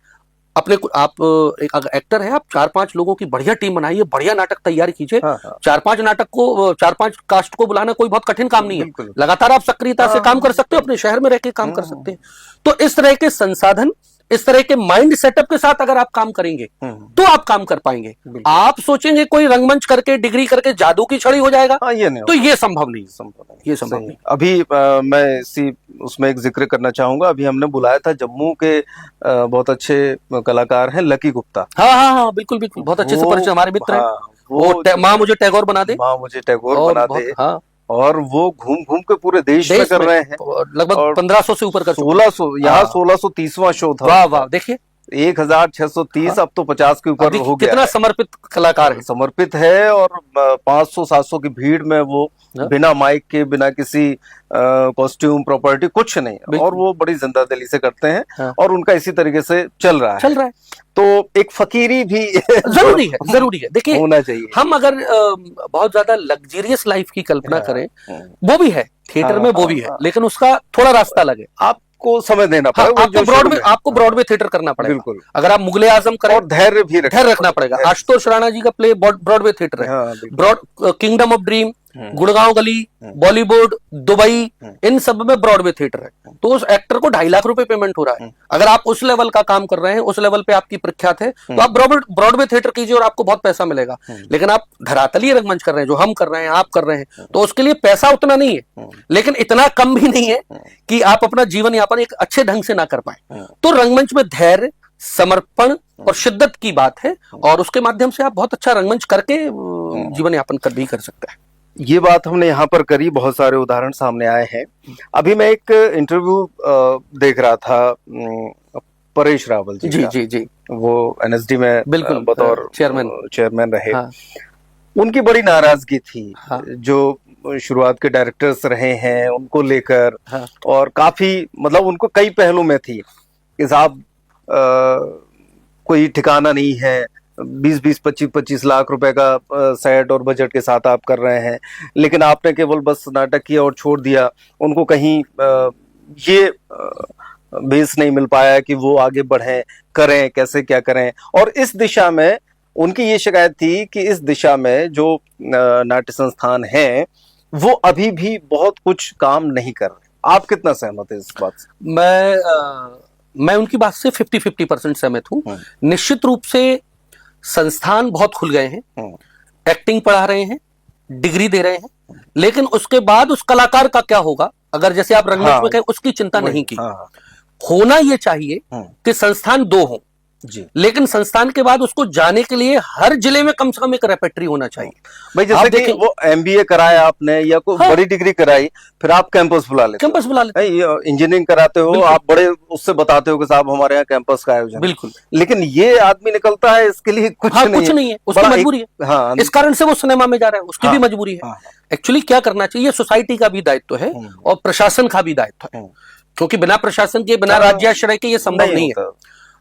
अपने आप एक अगर एक्टर है, आप 4-5 लोगों की बढ़िया टीम बनाइए, बढ़िया नाटक तैयार कीजिए। 4-5 कास्ट को बुलाना कोई बहुत कठिन काम नहीं है। लगातार आप सक्रियता से काम कर सकते हो, अपने शहर में रह के काम कर सकते हैं। तो इस तरह के संसाधन, इस तरह के माइंड सेटअप के साथ अगर आप काम करेंगे तो आप काम कर पाएंगे। आप सोचेंगे कोई रंगमंच करके, डिग्री करके जादू की छड़ी हो जाएगा, ये नहीं, तो ये संभव नहीं, ये संभव नहीं। अभी मैं इसी उसमें एक जिक्र करना चाहूंगा, अभी हमने बुलाया था जम्मू के बहुत अच्छे कलाकार हैं लकी गुप्ता। हाँ, बिल्कुल बिल्कुल, बहुत अच्छे से परिचय, हमारे मित्र हैं। वो माँ मुझे टैगोर बना दे, माँ मुझे टैगोर बना दे। हाँ, और वो घूम घूम के पूरे देश में कर रहे हैं, लगभग 1500 से ऊपर कर, 1600, यहाँ 1630वां शो था। वाह वाह, देखिए 1630, अब तो 50 के ऊपर हो गया। कितना समर्पित कलाकार है, समर्पित है। और 500-700 की भीड़ में वो बिना माइक के, बिना किसी कॉस्ट्यूम प्रॉपर्टी कुछ नहीं, और वो बड़ी जिंदा दिली से करते हैं। और उनका इसी तरीके से चल रहा है। तो एक फकीरी भी जरूरी है। देखिए, होना चाहिए। हम अगर बहुत ज्यादा लग्जरियस लाइफ की कल्पना करें, वो भी है थिएटर में, वो भी है, लेकिन उसका थोड़ा रास्ता लगे, आपको समय देना पड़ेगा। आपको ब्रॉडवे थिएटर करना पड़ेगा। बिल्कुल। अगर आप मुगले आजम करें, और धैर्य भी रखना पड़ेगा। आशुतोष राणा जी का प्ले ब्रॉडवे थिएटर है। किंगडम ऑफ ड्रीम, गुड़गांव गली, बॉलीवुड, दुबई, इन सब में ब्रॉडवे थिएटर है। तो उस एक्टर को 2.5 लाख रुपए पेमेंट हो रहा है। अगर आप उस लेवल का काम कर रहे हैं, उस लेवल पे आपकी प्रख्यात है, तो आप ब्रॉडवे थिएटर कीजिए और आपको बहुत पैसा मिलेगा। लेकिन आप धरातलीय रंगमंच कर रहे हैं, जो हम कर रहे हैं, आप कर रहे हैं, तो उसके लिए पैसा उतना नहीं है, लेकिन इतना कम भी नहीं है कि आप अपना जीवन यापन एक अच्छे ढंग से ना कर पाए। तो रंगमंच में धैर्य, समर्पण और शिद्दत की बात है, और उसके माध्यम से आप बहुत अच्छा रंगमंच करके जीवन यापन भी कर सकते हैं। ये बात हमने यहाँ पर करी, बहुत सारे उदाहरण सामने आए हैं। अभी मैं एक इंटरव्यू देख रहा था परेश रावल जी का। जी, वो एनएसडी में बिल्कुल बतौर चेयरमैन रहे। उनकी बड़ी नाराजगी थी, जो शुरुआत के डायरेक्टर्स रहे हैं उनको लेकर, और काफी मतलब उनको कई पहलू में थी कि साहब कोई ठिकाना नहीं है, 20-20, 25-25 लाख रुपए का सेट और बजट के साथ आप कर रहे हैं, लेकिन आपने केवल बस नाटक किया और छोड़ दिया। उनको कहीं ये बेस नहीं मिल पाया कि वो आगे बढ़ें, करें, कैसे क्या करें। और इस दिशा में उनकी ये शिकायत थी कि इस दिशा में जो नाट्य संस्थान हैं वो अभी भी बहुत कुछ काम नहीं कर रहे। आप कितना सहमत है इस बात से? मैं उनकी बात से 50-50% सहमत हूँ। निश्चित रूप से संस्थान बहुत खुल गए हैं, एक्टिंग पढ़ा रहे हैं, डिग्री दे रहे हैं, लेकिन उसके बाद उस कलाकार का क्या होगा, अगर जैसे आप रंगमंच में कहें, उसकी चिंता नहीं की। होना यह चाहिए कि संस्थान 2 हों जी, लेकिन संस्थान के बाद उसको जाने के लिए हर जिले में कम से कम एक रेपेट्री होना चाहिए। भाई जैसे कि वो एमबीए कराया आपने या कोई बड़ी डिग्री कराई, फिर आप कैंपस बुला लेते, इंजीनियरिंग कराते हो, आप बड़े उससे बताते हो कि साहब हमारे यहाँ कैंपस का आयोजन, बिल्कुल। लेकिन ये आदमी निकलता है इसके लिए कुछ नहीं है, उसकी मजबूरी है। इस कारण से वो सिनेमा में जा रहा है, उसकी भी मजबूरी है। एक्चुअली क्या करना चाहिए, सोसाइटी का भी दायित्व है और प्रशासन का भी दायित्व है, क्योंकि बिना प्रशासन के, बिना राज्याश्रय के ये संभव नहीं है।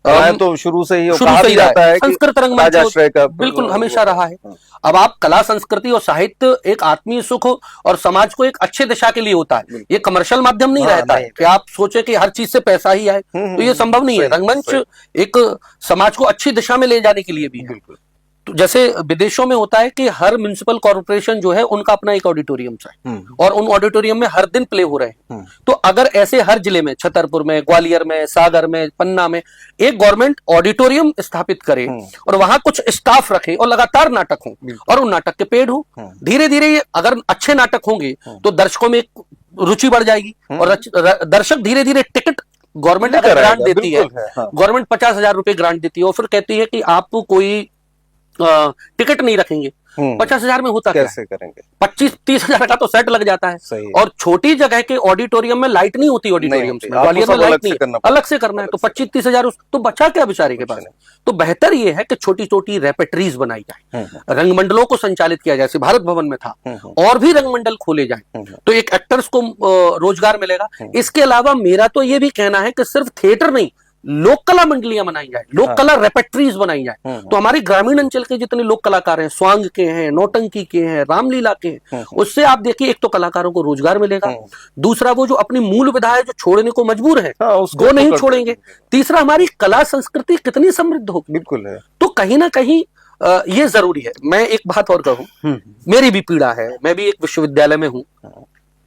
तो शुरू से ही जाता है संस्कृत रंगमंच का बिल्कुल हमेशा रहा है। अब आप कला, संस्कृति और साहित्य एक आत्मीय सुख और समाज को एक अच्छे दिशा के लिए होता है, ये कमर्शियल माध्यम नहीं रहता है कि आप सोचे कि हर चीज से पैसा ही आए, तो ये संभव नहीं है। रंगमंच एक समाज को अच्छी दिशा में ले जाने के लिए भी है। तो जैसे विदेशों में होता है कि हर म्युनिसिपल कॉर्पोरेशन जो है उनका अपना एक ऑडिटोरियम है, और उन ऑडिटोरियम में हर दिन प्ले हो रहे हैं। तो अगर ऐसे हर जिले में, छतरपुर में, ग्वालियर में, सागर में, पन्ना में एक गवर्नमेंट ऑडिटोरियम स्थापित करे और वहां कुछ स्टाफ रखे और लगातार नाटक हो और उन नाटक के पेड हो, धीरे धीरे अगर अच्छे नाटक होंगे तो दर्शकों में एक रुचि बढ़ जाएगी, और दर्शक धीरे धीरे टिकट, गवर्नमेंट अगर ग्रांट देती है, गवर्नमेंट 50,000 रुपए ग्रांट देती है और फिर कहती है कि आप कोई टिकट नहीं रखेंगे, 50,000 में होता क्या कैसे करेंगे? 25-30,000 का तो सेट लग जाता है। सही है। और छोटी जगह के ऑडिटोरियम में लाइट नहीं होती, ऑडिटोरियम में, ग्वालियर में लाइट नहीं है, अलग से करना है, तो 25-30,000 तो बचा क्या बेचारे के पास? तो बेहतर ये है कि छोटी छोटी रेपेटरीज बनाई जाए, रंगमंडलों को संचालित किया जाए, जैसे भारत भवन में था, और भी रंगमंडल खोले जाए, तो एक एक्टर्स को रोजगार मिलेगा। इसके अलावा मेरा तो ये भी कहना है कि सिर्फ थिएटर नहीं, लोक कला मंडलियां बनाई जाए, लोक कला रेपेट्रीज बनाई जाए। तो हमारे ग्रामीण अंचल के जितने लोक कलाकार हैं, स्वांग के हैं, नौटंकी के हैं, रामलीला के हैं, उससे आप देखिए एक तो कलाकारों को रोजगार मिलेगा, दूसरा वो जो अपनी मूल विधा है जो छोड़ने को मजबूर है वो नहीं छोड़ेंगे, तीसरा हमारी कला संस्कृति कितनी समृद्ध होगी। बिल्कुल है। तो कहीं ना कहीं ये जरूरी है। मैं एक बात और कहूं, मेरी भी पीड़ा है, मैं भी एक विश्वविद्यालय में हूं,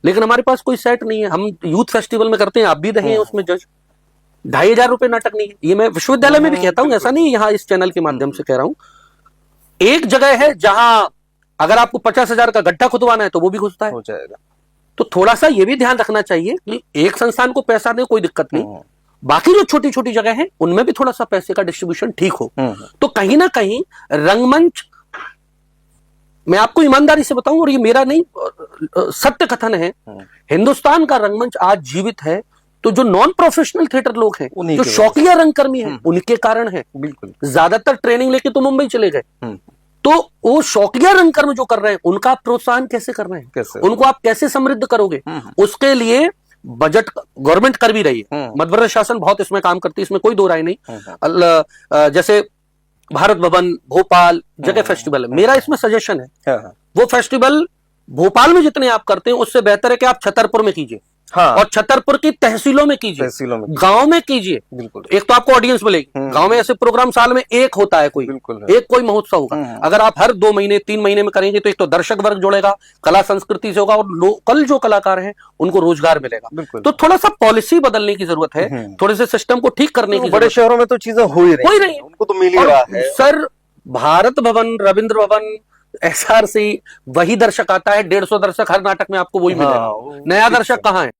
लेकिन हमारे पास कोई सेट नहीं है। हम यूथ फेस्टिवल में करते हैं, आप भी रहे हैं उसमें जज, 2,500 रुपए नाटक नहीं है। ये मैं विश्वविद्यालय में भी कहता हूं, ऐसा नहीं यहाँ इस चैनल के माध्यम से कह रहा हूं। एक जगह है जहां अगर आपको 50,000 का गड्ढा खुदवाना है तो वो भी खुदता है, हो जाएगा। तो थोड़ा सा ये भी ध्यान रखना चाहिए कि एक संस्थान को पैसा दे, कोई दिक्कत नहीं, बाकी जो छोटी छोटी जगह है उनमें भी थोड़ा सा पैसे का डिस्ट्रीब्यूशन ठीक हो। तो कहीं ना कहीं रंगमंच, मैं आपको ईमानदारी से बताऊं और ये मेरा नहीं सत्य कथन है, हिंदुस्तान का रंगमंच आज जीवित है तो जो नॉन प्रोफेशनल थिएटर लोग हैं, जो शौकिया रंगकर्मी हैं, उनके कारण है। बिल्कुल, ज्यादातर ट्रेनिंग लेके तो मुंबई चले गए, तो वो शौकिया रंगकर्म जो कर रहे हैं उनका आप प्रोत्साहन कैसे कर रहे हैं, कैसे उनको आप कैसे समृद्ध करोगे? उसके लिए बजट गवर्नमेंट कर भी रही है, मध्य प्रदेश शासन बहुत इसमें काम करती है, इसमें कोई दो राय नहीं। जैसे भारत भवन, भोपाल जगह फेस्टिवल है, मेरा इसमें सजेशन है, वो फेस्टिवल भोपाल में जितने आप करते हैं उससे बेहतर है कि आप छतरपुर में कीजिए, और छतरपुर की तहसीलों में कीजिए, गांव में कीजिए। बिल्कुल, एक तो आपको ऑडियंस मिलेगी। गांव में ऐसे प्रोग्राम साल में एक होता है, कोई एक कोई महोत्सव होगा। अगर आप हर 2 महीने 3 महीने में करेंगे तो एक तो दर्शक वर्ग जुड़ेगा, कला संस्कृति से होगा, और लोकल जो कलाकार हैं उनको रोजगार मिलेगा। तो थोड़ा सा पॉलिसी बदलने की जरूरत है, थोड़े से सिस्टम को ठीक करने की। बड़े शहरों में तो चीजें हो ही रही है, उनको तो मिल ही रहा है। सर, भारत भवन, रविंद्र भवन, SRC, वही दर्शक आता है, 150 दर्शक हर नाटक में आपको वही मिलेगा। नया दर्शक कहाँ है?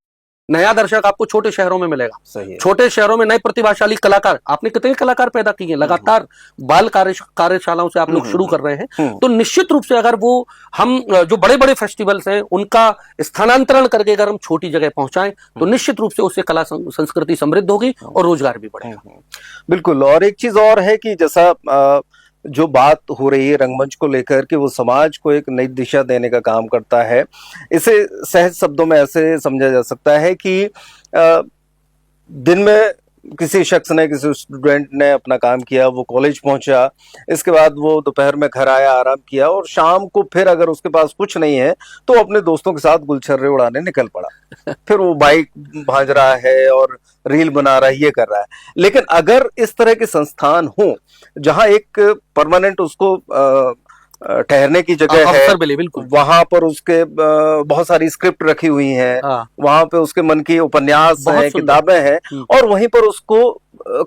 नया दर्शक आपको छोटे शहरों में मिलेगा। सही, छोटे शहरों में नए प्रतिभाशाली कलाकार, आपने कितने कलाकार पैदा किए, लगातार बाल कार्यशालाओं से आप लोग शुरू कर रहे हैं। तो निश्चित रूप से अगर वो हम जो बड़े बड़े फेस्टिवल्स हैं उनका स्थानांतरण करके अगर हम छोटी जगह पहुंचाएं तो निश्चित रूप से उससे कला संस्कृति समृद्ध होगी और रोजगार भी बढ़ेगा। बिल्कुल। और एक चीज और है कि जैसा जो बात हो रही है रंगमंच को लेकर कि वो समाज को एक नई दिशा देने का काम करता है, इसे सहज शब्दों में ऐसे समझा जा सकता है कि दिन में किसी शख्स ने, किसी स्टूडेंट ने अपना काम किया, वो कॉलेज पहुंचा, इसके बाद वो दोपहर में घर आया, आराम किया, और शाम को फिर अगर उसके पास कुछ नहीं है तो अपने दोस्तों के साथ गुलछर्रे उड़ाने निकल पड़ा। फिर वो बाइक भांज रहा है और रील बना रहा है, ये कर रहा है। लेकिन अगर इस तरह के संस्थान हो जहां एक परमानेंट उसको ठहरने की जगह है, बिल्कुल, वहां पर उसके बहुत सारी स्क्रिप्ट रखी हुई हैं, वहां पे उसके मन की उपन्यास हैं, किताबें हैं, और वहीं पर उसको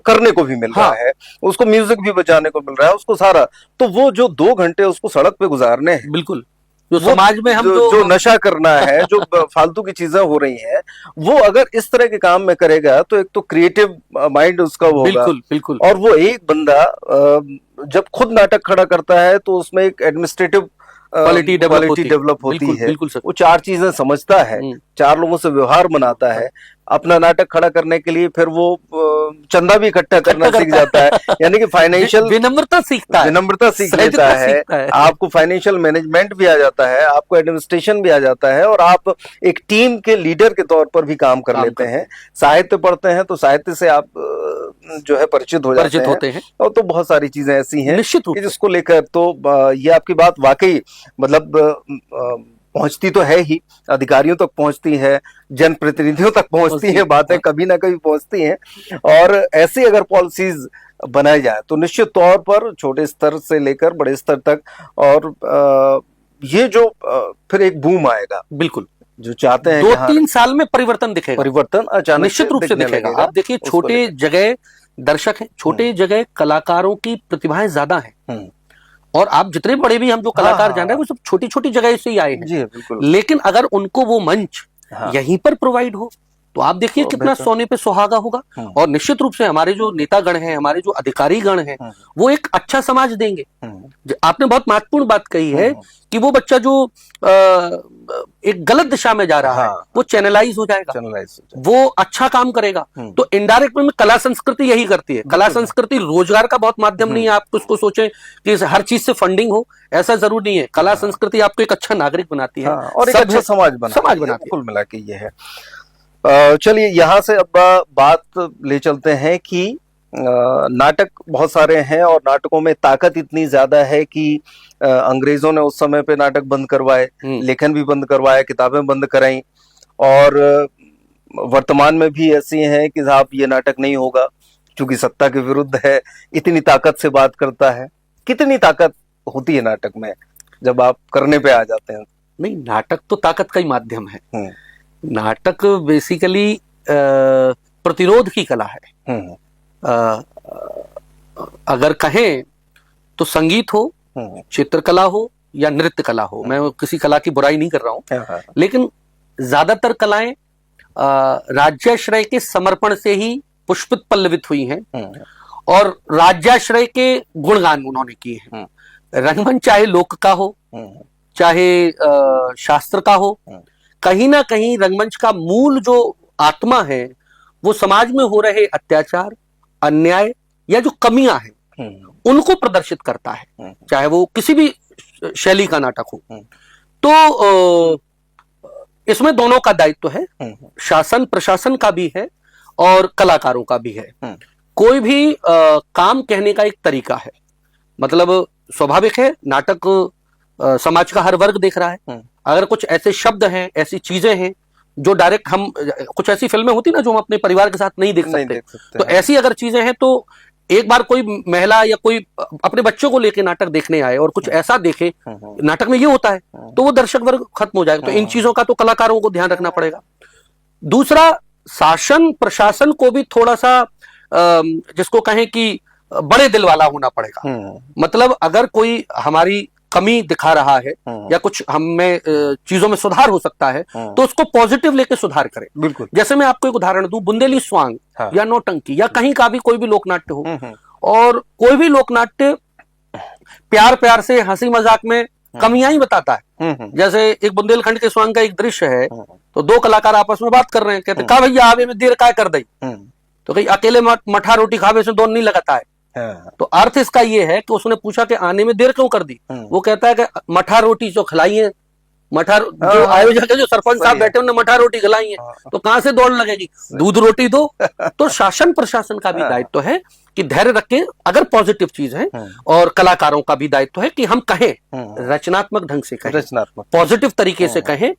करने को भी मिल रहा है, उसको म्यूजिक भी बजाने को मिल रहा है, उसको सारा, तो वो जो 2 घंटे उसको सड़क पे गुजारने हैं, बिल्कुल, जो समाज में हम जो नशा करना है, जो फालतू की चीजें हो रही हैं, वो अगर इस तरह के काम में करेगा तो एक तो क्रिएटिव माइंड उसका होगा। बिल्कुल, बिल्कुल। और वो एक बंदा जब खुद नाटक खड़ा करता है तो उसमें एक एडमिनिस्ट्रेटिव क्वालिटी डेवलप होती है। वो 4 चीजें समझता है, 4 लोगों से व्यवहार बनाता है, अपना नाटक खड़ा करने के लिए फिर वो चंदा भी इकट्ठा करना सीख जाता है, यानी कि फाइनेंशियल विनम्रता सीख लेता है। आपको फाइनेंशियल मैनेजमेंट भी आ जाता है, आपको एडमिनिस्ट्रेशन भी आ जाता है, और आप एक टीम के लीडर के तौर पर भी काम कर लेते हैं। साहित्य पढ़ते हैं तो साहित्य से आप जो है परिचित होते हैं, और तो बहुत सारी चीजें ऐसी हैं जिसको लेकर तो ये आपकी बात वाकई मतलब पहुंचती तो है ही, अधिकारियों तक पहुंचती है, जनप्रतिनिधियों तक पहुंचती है, बातें कभी ना कभी पहुंचती हैं, और ऐसी अगर पॉलिसीज बनाई जाए तो निश्चित तौर पर छोटे स्तर से लेकर बड़े स्तर तक, और ये जो फिर एक बूम आएगा, बिल्कुल जो चाहते हैं 2-3 साल में परिवर्तन दिखेगा, परिवर्तन अचानक निश्चित रूप से दिखेगा। आप देखिए, छोटे जगह दर्शक हैं, छोटे जगह कलाकारों की प्रतिभाएं ज्यादा हैं, और आप जितने बड़े भी हम जो कलाकार जान रहे हैं वो सब छोटी छोटी जगह से ही आए हैं। लेकिन अगर उनको वो मंच यहीं पर प्रोवाइड हो तो आप देखिए तो कितना बेहतर। सोने पे सुहागा होगा। और निश्चित रूप से हमारे जो नेतागण हैं, हमारे जो अधिकारी गण हैं, वो एक अच्छा समाज देंगे। आपने बहुत महत्वपूर्ण बात कही है कि वो बच्चा जो एक गलत दिशा में जा रहा है वो चैनलाइज हो जाएगा, वो अच्छा काम करेगा। तो इनडायरेक्ट में कला संस्कृति यही करती है। कला संस्कृति रोजगार का बहुत माध्यम नहीं है। आप उसको सोचें कि हर चीज से फंडिंग हो, ऐसा जरूर नहीं है। कला संस्कृति आपको एक अच्छा नागरिक बनाती है और एक अच्छा समाज बनाती है। है। कुल मिला के ये है। चलिए यहाँ से अब बात ले चलते हैं कि नाटक बहुत सारे हैं और नाटकों में ताकत इतनी ज्यादा है कि अंग्रेजों ने उस समय पे नाटक बंद करवाए, लेखन भी बंद करवाया, किताबें बंद कराई, और वर्तमान में भी ऐसी हैं कि साहब ये नाटक नहीं होगा क्योंकि सत्ता के विरुद्ध है, इतनी ताकत से बात करता है। कितनी ताकत होती है नाटक में जब आप करने पे आ जाते हैं? नहीं, नाटक तो ताकत का ही माध्यम है। नाटक बेसिकली प्रतिरोध की कला है। अगर कहें तो संगीत हो, चित्रकला हो या नृत्य कला हो, मैं किसी कला की बुराई नहीं कर रहा हूं, लेकिन ज्यादातर कलाएं राज्याश्रय के समर्पण से ही पुष्पित पल्लवित हुई हैं और राज्याश्रय के गुणगान उन्होंने किए हैं। रंगमंच चाहे लोक का हो, चाहे शास्त्र का हो, कहीं ना कहीं रंगमंच का मूल जो आत्मा है वो समाज में हो रहे अत्याचार, अन्याय या जो कमियां हैं उनको प्रदर्शित करता है, चाहे वो किसी भी शैली का नाटक हो। तो इसमें दोनों का दायित्व है, शासन प्रशासन का भी है और कलाकारों का भी है। कोई भी काम कहने का एक तरीका है। मतलब स्वाभाविक है, नाटक समाज का हर वर्ग देख रहा है। अगर कुछ ऐसे शब्द हैं, ऐसी चीजें हैं जो डायरेक्ट हम, कुछ ऐसी फिल्में होती ना जो हम अपने परिवार के साथ नहीं देख सकते, तो ऐसी अगर चीजें हैं तो एक बार कोई महिला या कोई अपने बच्चों को लेके नाटक देखने आए और कुछ ऐसा देखे, नाटक में ये होता है, तो वो दर्शक वर्ग खत्म हो जाएगा। तो इन चीजों का तो कलाकारों को ध्यान रखना पड़ेगा। दूसरा, शासन प्रशासन को भी थोड़ा सा जिसको कहें कि बड़े दिल वाला होना पड़ेगा। मतलब अगर कोई हमारी कमी दिखा रहा है या कुछ हमें चीजों में सुधार हो सकता है तो उसको पॉजिटिव लेके सुधार करें। बिल्कुल। जैसे मैं आपको एक उदाहरण दूं, बुंदेली स्वांग या नौटंकी या कहीं का भी कोई भी लोकनाट्य हो, और कोई भी लोकनाट्य प्यार प्यार से हंसी मजाक में कमियां ही बताता है। जैसे एक बुंदेलखंड के स्वांग का एक दृश्य है, तो दो कलाकार आपस में बात कर रहे हैं, कहते का भैया आवे में देर काय कर दी, तो कहीं अकेले मठा रोटी खावे से दोनों नहीं लगाता है। तो अर्थ इसका ये है कि उसने पूछा कि आने में देर क्यों कर दी, वो कहता है कि मठा रोटी जो खिलाई है, मठा जो आयोजक के जो सरपंच साहब बैठे उन्होंने मठा रोटी खिलाई है, तो कहां से दौड़ लगेगी, दूध रोटी दो। तो शासन प्रशासन का भी दायित्व है कि धैर्य रखें अगर पॉजिटिव चीज है, और कलाकारों का भी दायित्व है कि हम कहें, रचनात्मक ढंग से कहें, रचनात्मक पॉजिटिव तरीके से कहें।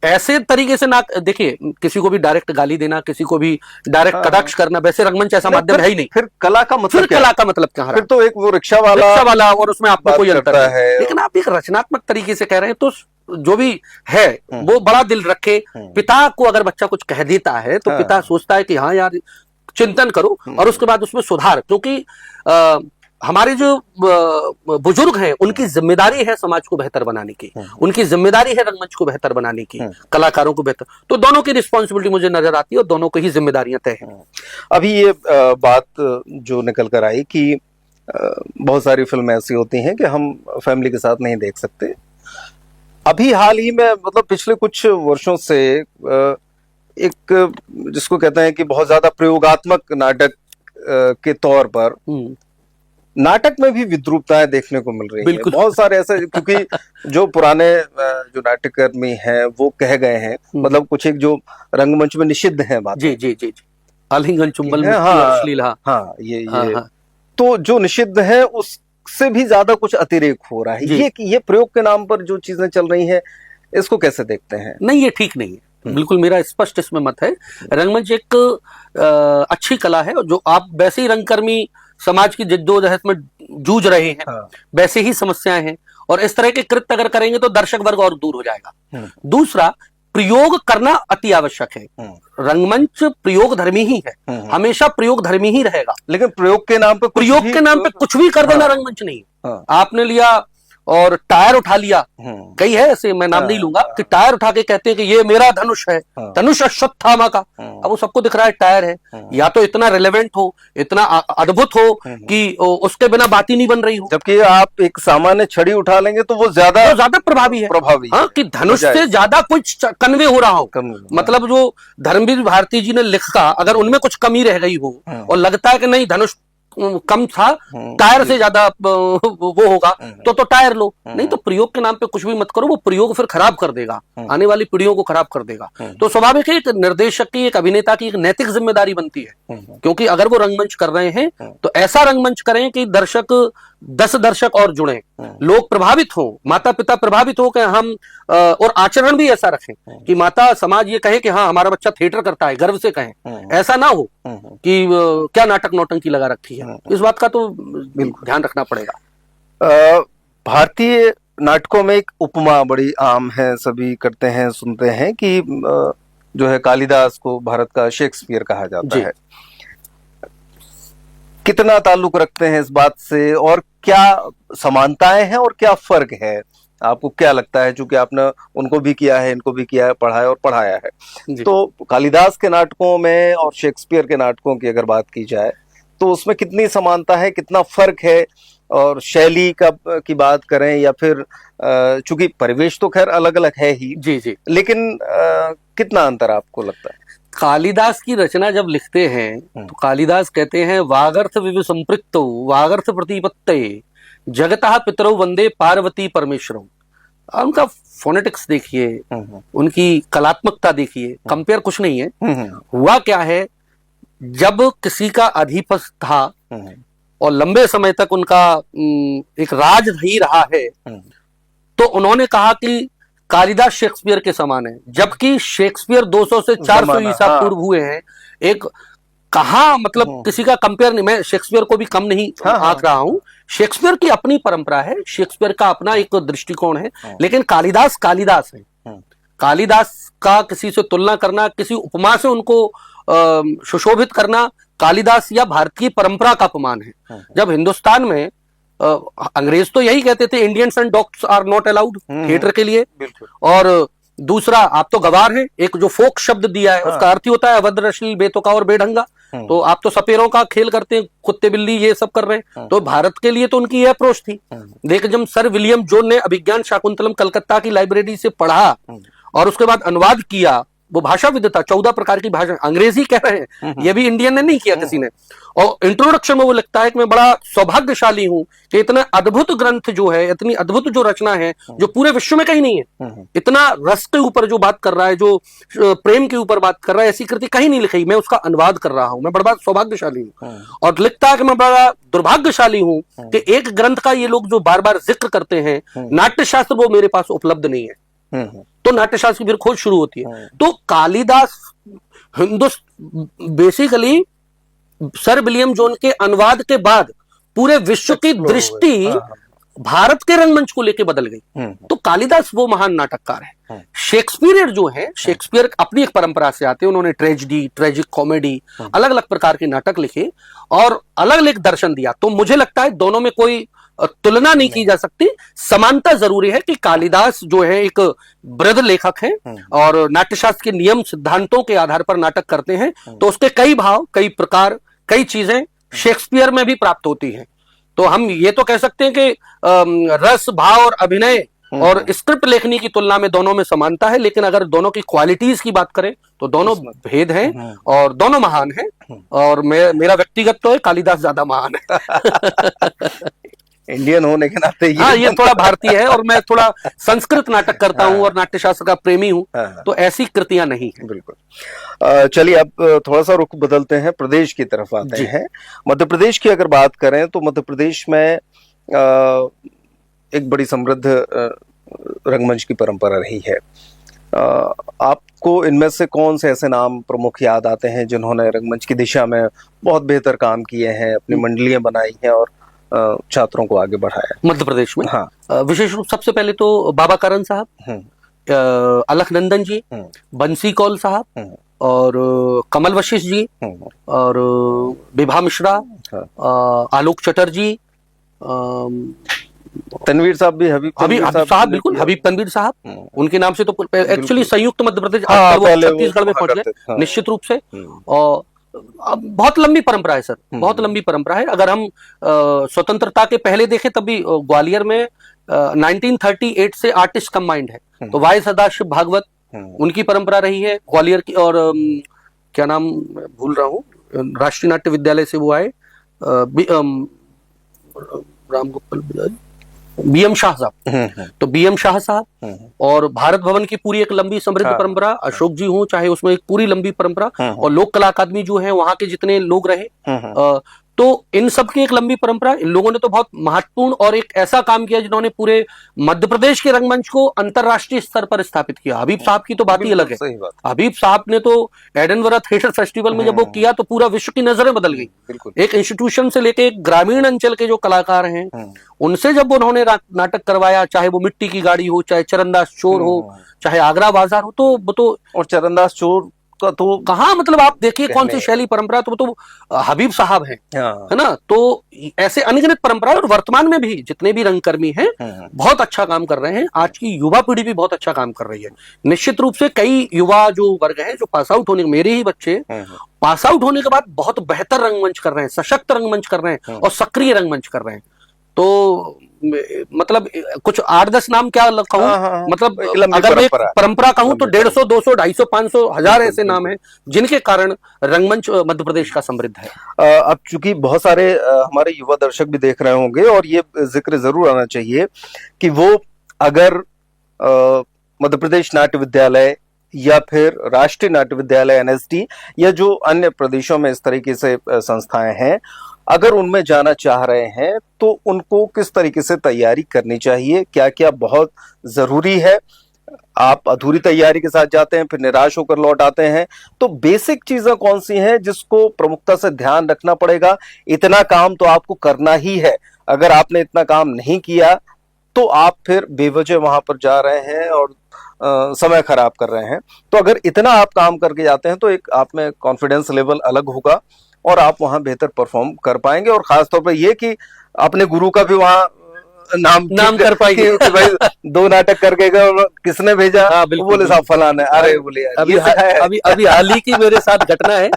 ऐसे तरीके से ना देखिए, किसी को भी डायरेक्ट गाली देना, किसी को भी डायरेक्ट कटाक्ष करना, वैसे रंगमंच ऐसा माध्यम है ही नहीं। फिर कला का मतलब, फिर कला का मतलब क्या है? फिर तो एक वो रिक्शा वाला और उसमें आपको कोई अंतर है। लेकिन आप एक रचनात्मक तरीके से कह रहे हैं तो जो भी है वो बड़ा दिल रखे। पिता को अगर बच्चा कुछ कह देता है तो पिता सोचता है कि हाँ यार चिंतन करो, और उसके बाद उसमें सुधार, क्योंकि हमारे जो बुजुर्ग हैं उनकी जिम्मेदारी है समाज को बेहतर बनाने की, उनकी जिम्मेदारी है रंगमंच को बेहतर बनाने की, कलाकारों को बेहतर, तो दोनों की रिस्पॉन्सिबिलिटी मुझे नजर आती है और दोनों की ही जिम्मेदारियां तय हैं। अभी ये बात जो निकल कर आई कि बहुत सारी फिल्में ऐसी होती हैं कि हम फैमिली के साथ नहीं देख सकते। अभी हाल ही में, मतलब पिछले कुछ वर्षों से एक जिसको कहते हैं कि बहुत ज्यादा प्रयोगात्मक नाटक के तौर पर नाटक में भी विद्रूपताएं देखने को मिल रही है। बहुत सारे ऐसे, क्योंकि जो पुराने जो नाट्यकर्मी हैं वो कह गए हैं, मतलब कुछ एक जो रंगमंच में निषिद्ध है बात, जी जी जी, आलिंगन चुंबल, अश्लील, हाँ ये तो जो निषिद्ध है उससे भी ज्यादा कुछ अतिरेक हो रहा है। ये प्रयोग के नाम पर जो चीजें चल रही हैं, इसको कैसे देखते हैं? नहीं, ये ठीक नहीं है, बिल्कुल मेरा स्पष्ट इसमें मत है। रंगमंच एक अच्छी कला है, जो आप वैसे ही रंगकर्मी समाज की जद्दोजहद में जूझ रहे हैं, वैसे ही समस्याएं हैं, और इस तरह के कृत्य अगर करेंगे तो दर्शक वर्ग और दूर हो जाएगा। दूसरा, प्रयोग करना अति आवश्यक है। रंगमंच प्रयोग धर्मी ही है, हमेशा प्रयोग धर्मी ही रहेगा, लेकिन प्रयोग के नाम पे कुछ भी कर देना रंगमंच नहीं। आपने लिया और टायर उठा लिया, कई है ऐसे, मैं नाम नहीं लूंगा, कि टायर उठा के कहते हैं कि ये मेरा धनुष है, धनुष अश्वत्थामा का। अब वो सबको दिख रहा है टायर है, या तो इतना रिलेवेंट हो, इतना अद्भुत हो कि उसके बिना बात ही नहीं बन रही हो, जबकि आप एक सामान्य छड़ी उठा लेंगे तो वो ज्यादा प्रभावी है, हाँ, कि धनुष से ज्यादा कुछ कन्वे हो रहा हो। मतलब जो धर्मवीर भारती जी ने लिखा, अगर उनमें कुछ कमी रह गई हो और लगता है कि नहीं धनुष कम था, टायर से ज्यादा वो होगा, तो टायर लो, नहीं तो प्रयोग के नाम पे कुछ भी मत करो, वो प्रयोग फिर खराब कर देगा, आने वाली पीढ़ियों को खराब कर देगा। तो स्वाभाविक है एक निर्देशक की, एक अभिनेता की एक नैतिक जिम्मेदारी बनती है, क्योंकि अगर वो रंगमंच कर रहे हैं तो ऐसा रंगमंच करें कि 10 दर्शक और जुड़े, लोग प्रभावित हो, माता पिता प्रभावित हो कि हम, और आचरण भी ऐसा रखें कि माता समाज ये कहे कि हाँ हमारा बच्चा थिएटर करता है, गर्व से कहें, ऐसा ना हो कि क्या नाटक नौटंकी लगा रखी है। इस बात का तो ध्यान रखना पड़ेगा। भारतीय नाटकों में एक उपमा बड़ी आम है, सभी करते हैं, सुनते हैं कि जो है कालिदास को भारत का शेक्सपियर कहा जाता है। कितना ताल्लुक रखते हैं इस बात से, और क्या समानताएं हैं और क्या फर्क है? आपको क्या लगता है, चूंकि आपने उनको भी किया है, इनको भी किया है, पढ़ा है और पढ़ाया है, तो कालिदास के नाटकों में और शेक्सपियर के नाटकों की अगर बात की जाए तो उसमें कितनी समानता है, कितना फर्क है? और शैली की बात करें या फिर चूंकि परिवेश तो खैर अलग अलग है ही, जी, लेकिन कितना अंतर आपको लगता है? कालिदास की रचना जब लिखते हैं तो कालिदास कहते हैं वागर्थ विविसंपृक्तो वागर्थ प्रतिपत्ते जगतः पितरौ वंदे पार्वती परमेश्वरौ। उनका फोनेटिक्स देखिए, उनकी कलात्मकता देखिए, कंपेयर कुछ नहीं है। हुआ क्या है, जब किसी का अधिपति था और लंबे समय तक उनका एक राज ही रहा है, तो उन्होंने कहा कि कालिदास शेक्सपियर के समान है, जबकि शेक्सपियर 200 से 400 ईसा पूर्व हुए हैं। एक कहा, मतलब किसी का कंपेयर नहीं, मैं शेक्सपियर को भी कम नहीं आंक रहा हूं, शेक्सपियर की अपनी परंपरा है, शेक्सपियर का अपना एक दृष्टिकोण है, लेकिन कालिदास कालिदास है। कालिदास का किसी से तुलना करना, किसी उपमा से उनको सुशोभित करना, कालिदास या भारतीय परंपरा का अपमान है। जब हिंदुस्तान में अंग्रेज तो यही कहते थे, Indians and dogs are not allowed theatre के लिए, और दूसरा आप तो गवार हैं, एक जो फोक शब्द दिया है उसका अर्थ ही होता है अभद्र, अश्लील, बेतुका और बेढंगा, तो आप तो सपेरों का खेल करते हैं, कुत्ते बिल्ली ये सब कर रहे हैं। तो भारत के लिए तो उनकी यह अप्रोच थी। लेकिन जब सर विलियम जोन ने अभिज्ञान शाकुंतलम कलकत्ता की लाइब्रेरी से पढ़ा और उसके बाद अनुवाद किया, वो भाषाविद था, 14 प्रकार की भाषा, अंग्रेजी कह रहे हैं, ये भी इंडियन ने नहीं किया किसी ने। और इंट्रोडक्शन में वो लिखता है कि मैं बड़ा सौभाग्यशाली हूं कि इतना अद्भुत ग्रंथ जो है, इतनी अद्भुत जो रचना है, जो पूरे विश्व में कहीं नहीं है, इतना रस के ऊपर जो बात कर रहा है, जो प्रेम के ऊपर बात कर रहा है, ऐसी कृति कहीं नहीं लिखी, मैं उसका अनुवाद कर रहा हूं, मैं बड़ा सौभाग्यशाली हूं। और लिखता है कि मैं बड़ा दुर्भाग्यशाली हूं कि एक ग्रंथ का ये लोग जो बार बार जिक्र करते हैं, नाट्यशास्त्र, वो मेरे पास उपलब्ध नहीं है। तो नाट्यशास्त्र की फिर खोज शुरू होती है। तो Kalidas basically sir William zone के अनुवाद के बाद पूरे विश्व की दृष्टि भारत के रंगमंच को लेकर बदल गई। तो कालिदास वो महान नाटककार है। शेक्सपियर जो है, शेक्सपियर अपनी एक परंपरा से आते हैं, उन्होंने ट्रेजेडी, ट्रेजिक कॉमेडी, अलग अलग प्रकार के नाटक लिखे और अलग अलग दर्शन दिया। तो मुझे लगता है दोनों में कोई तुलना नहीं की जा सकती, समानता जरूरी है कि कालिदास जो है एक वृद्ध लेखक है और नाट्यशास्त्र के नियम सिद्धांतों के आधार पर नाटक करते हैं, तो उसके कई भाव, कई प्रकार, कई चीजें शेक्सपियर में भी प्राप्त होती हैं। तो हम ये तो कह सकते हैं कि रस, भाव और अभिनय और स्क्रिप्ट लेखनी की तुलना में दोनों में समानता है, लेकिन अगर दोनों की क्वालिटीज की बात करें तो दोनों भेद हैं और दोनों महान हैं। और मेरा व्यक्तिगत तो है कालिदास ज्यादा महान है। इंडियन होने के नाते ये थोड़ा भारतीय है और मैं थोड़ा संस्कृत नाटक करता हूँ और नाट्यशास्त्र का प्रेमी हूँ, तो ऐसी कृतियां नहीं है। बिल्कुल। चलिए अब थोड़ा सा रुख बदलते हैं, प्रदेश की तरफ आते हैं। मध्य प्रदेश की अगर बात करें तो मध्य प्रदेश में एक बड़ी समृद्ध रंगमंच की परंपरा रही है। आपको इनमें से कौन से ऐसे नाम प्रमुख याद आते हैं जिन्होंने रंगमंच की दिशा में बहुत बेहतर काम किए हैं, अपनी मंडलियां बनाई हैं और छात्रों को आगे बढ़ाया मध्य प्रदेश में? हाँ, विशेष रूप सबसे पहले तो बाबा करण साहब, अलखनंदन जी, बंसी कौल साहब और कमल वशिष्ठ जी और विभा मिश्रा, आलोक चटर्जी, तनवीर साहब भी, हबीब हबीब साहब, बिल्कुल, हबीब तनवीर साहब, उनके नाम से तो एक्चुअली संयुक्त मध्य प्रदेश, हाँ, वो पहले छत्तीसगढ़ में वहाँ पहुंच करते गए, थे, हाँ। निश्चित रूप से। और अब बहुत लंबी परंपरा है सर, बहुत लंबी परंपरा है। अगर हम स्वतंत्रता के पहले देखें तब भी ग्वालियर में 1938 से आर्टिस्ट कंबाइंड है, तो वाई सदाशिव भागवत उनकी परंपरा रही है ग्वालियर की। और क्या नाम भूल रहा हूँ, राष्ट्रीय नाट्य विद्यालय से वो आए, राम गोपाल बीएम शाह साहब, तो बीएम शाह साहब। और भारत भवन की पूरी एक लंबी समृद्ध परंपरा, अशोक जी हो चाहे, उसमें एक पूरी लंबी परंपरा। और लोक कला अकादमी जो है, वहां के जितने लोग रहे, तो इन सब की एक लंबी परंपरा। इन लोगों ने तो बहुत महत्वपूर्ण और एक ऐसा काम किया जिन्होंने पूरे मध्य प्रदेश के रंगमंच को अंतरराष्ट्रीय स्तर पर स्थापित किया। हबीब साहब की तो बात ही अलग है। हबीब साहब ने तो एडिनबरा थिएटर फेस्टिवल में जब वो किया तो पूरा विश्व की नजरें बदल गई। एक इंस्टीट्यूशन से लेके एक ग्रामीण अंचल के जो कलाकार हैं, उनसे जब उन्होंने नाटक करवाया, चाहे वो मिट्टी की गाड़ी हो, चाहे चरणदास चोर हो, चाहे आगरा बाजार हो, तो वो तो, और चरणदास चोर का तो कहाँ, मतलब आप देखिए कौन सी शैली परंपरा, तो वो तो हबीब साहब हैं, है ना। तो ऐसे अनगिनत परंपरा, और वर्तमान में भी जितने भी रंगकर्मी हैं बहुत अच्छा काम कर रहे हैं। आज की युवा पीढ़ी भी बहुत अच्छा काम कर रही है। निश्चित रूप से कई युवा जो वर्ग है, जो पास आउट होने, मेरे ही बच्चे पास आउट होने के बाद बहुत बेहतर रंगमंच कर रहे हैं, सशक्त रंगमंच कर रहे हैं और सक्रिय रंगमंच कर रहे हैं। तो मतलब कुछ 8-10 नाम क्या कहूं, मतलब अगर मैं परंपरा कहूं तो 150, 200, 250, 500, 1000 ऐसे नाम हैं जिनके कारण रंगमंच मध्य प्रदेश का समृद्ध है। अब चूंकि बहुत सारे हमारे युवा दर्शक भी देख रहे होंगे, और ये जिक्र जरूर आना चाहिए कि वो अगर मध्य प्रदेश नाट्य विद्यालय या फिर राष्ट्रीय नाट्य विद्यालय एनएसडी या जो अन्य प्रदेशों में इस तरीके से संस्थाएं हैं, अगर उनमें जाना चाह रहे हैं तो उनको किस तरीके से तैयारी करनी चाहिए, क्या क्या बहुत जरूरी है। आप अधूरी तैयारी के साथ जाते हैं, फिर निराश होकर लौट आते हैं, तो बेसिक चीजें कौन सी हैं जिसको प्रमुखता से ध्यान रखना पड़ेगा। इतना काम तो आपको करना ही है, अगर आपने इतना काम नहीं किया तो आप फिर बेवजह वहां पर जा रहे हैं और समय खराब कर रहे हैं। तो अगर इतना आप काम करके जाते हैं तो एक आप में कॉन्फिडेंस लेवल अलग होगा और आप वहां बेहतर परफॉर्म कर पाएंगे। और खासतौर पर ये कि अपने गुरु का भी वहां नाम कर पाएंगे कि भाई 2 नाटक करके गए, किसने भेजा, बोले साहब फलाना, अरे बोले अभी हाल ही की मेरे साथ घटना है।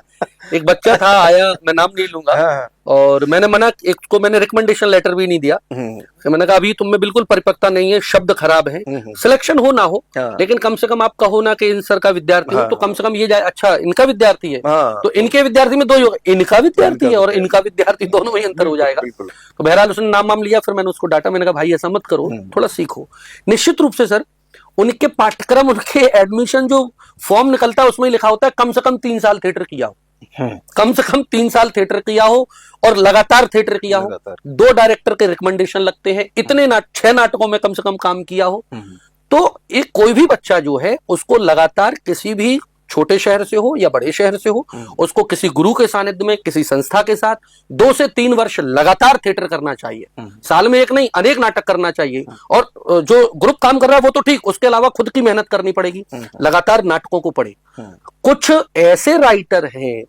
एक बच्चा था, आया, मैं नाम नहीं लूंगा, और मैंने मना, एक को मैंने रिकमेंडेशन लेटर भी नहीं दिया। मैंने कहा अभी तुम में बिल्कुल परिपक्वता नहीं है, शब्द खराब है, सिलेक्शन हो ना हो, लेकिन कम से कम आप कहो ना कि इन सर का विद्यार्थी हो, तो कम से कम ये जाए, अच्छा इनका विद्यार्थी है, तो इनके विद्यार्थी में 2 योग, इनका विद्यार्थी है और इनका विद्यार्थी, दोनों में अंतर हो जाएगा। तो बहरहाल उसने नाम लिया, फिर मैंने उसको डांटा, मैंने कहा भाई ऐसा मत करो, थोड़ा सीखो। निश्चित रूप से सर, उनके पाठ्यक्रम, उनके एडमिशन जो फॉर्म निकलता है उसमें लिखा होता है कम से कम 3 साल थिएटर किया हो, कम से कम 3 साल थिएटर किया हो और लगातार थिएटर किया हो, 2 डायरेक्टर के रिकमेंडेशन लगते हैं, इतने 6 नाटकों में कम से कम काम किया हो। तो एक कोई भी बच्चा जो है उसको लगातार किसी भी छोटे शहर से हो या बड़े शहर से हो, उसको किसी गुरु के सानिध्य में, किसी संस्था के साथ 2 से 3 वर्ष लगातार थिएटर करना चाहिए। साल में एक नहीं, अनेक नाटक करना चाहिए। और जो ग्रुप काम कर रहा है वो तो ठीक, उसके अलावा खुद की मेहनत करनी पड़ेगी, लगातार नाटकों को पढ़े। कुछ ऐसे राइटर हैं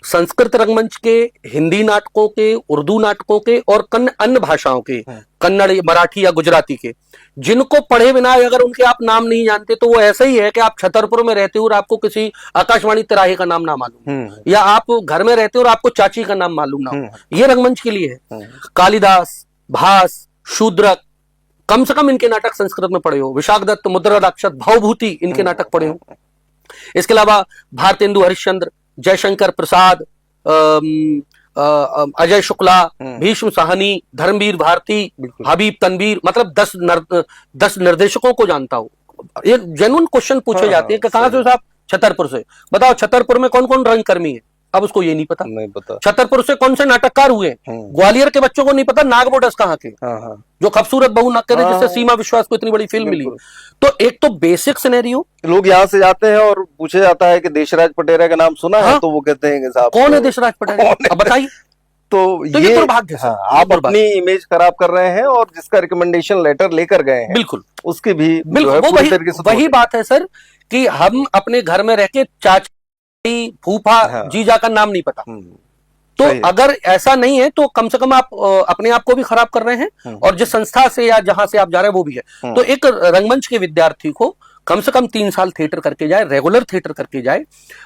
संस्कृत रंगमंच के, हिंदी नाटकों के, उर्दू नाटकों के और अन्य भाषाओं के, कन्नड़, मराठी या गुजराती के, जिनको पढ़े बिना अगर उनके आप नाम नहीं जानते तो वो ऐसा ही है कि आप छतरपुर में रहते हो और आपको किसी आकाशवाणी तिराहे का नाम ना मालूम, या आप घर में रहते हो और आपको चाची का नाम मालूम ना हो। ये रंगमंच के लिए है। कालिदास, भास, शूद्रक, कम से कम इनके नाटक संस्कृत में पढ़े हो। विशाख दत्त, मुद्रा राक्षस, भावभूति, इनके नाटक पढ़े हो। इसके अलावा भारतेंदु हरिश्चंद्र, जयशंकर प्रसाद, अजय शुक्ला, भीष्म साहनी, धर्मवीर भारती, हबीब तनवीर, मतलब 10 निर्देशकों को जानता हूं। ये जेन्युइन क्वेश्चन पूछे जाते हैं कि कहां से साहब? छतरपुर से। बताओ छतरपुर में कौन कौन रंगकर्मी है? अब उसको ये नहीं पता। छतरपुर से कौन से नाटककार हुए? ग्वालियर के बच्चों को नहीं पता नागमोडस कहाँ के, जो खूबसूरत बहू नक्कर है, जिससे सीमा विश्वास को इतनी बड़ी फिल्म मिली। तो एक तो बेसिक सिनेरियो, लोग यहाँ से जाते हैं और पूछे जाता है कि देशराज पटेरा का नाम सुना है, तो वो कहते हैं कि साहब कौन है देशराज पटेरा, अब बताइए। तो ये दुर्भाग्य है। आप अपनी इमेज खराब कर रहे हैं और जिसका रिकमेंडेशन लेटर लेकर गए हैं, बिल्कुल उसकी भी वही बात है सर, कि हम अपने घर में रह के चाची, फूफा, जीजा का नाम नहीं पता, तो अगर ऐसा नहीं है तो कम से कम आप अपने आप को भी खराब कर रहे हैं और जिस संस्था से या जहां से आप जा रहे हैं वो भी है। तो एक रंगमंच के विद्यार्थी को कम से कम 3 साल थिएटर करके जाए, रेगुलर थिएटर करके जाए,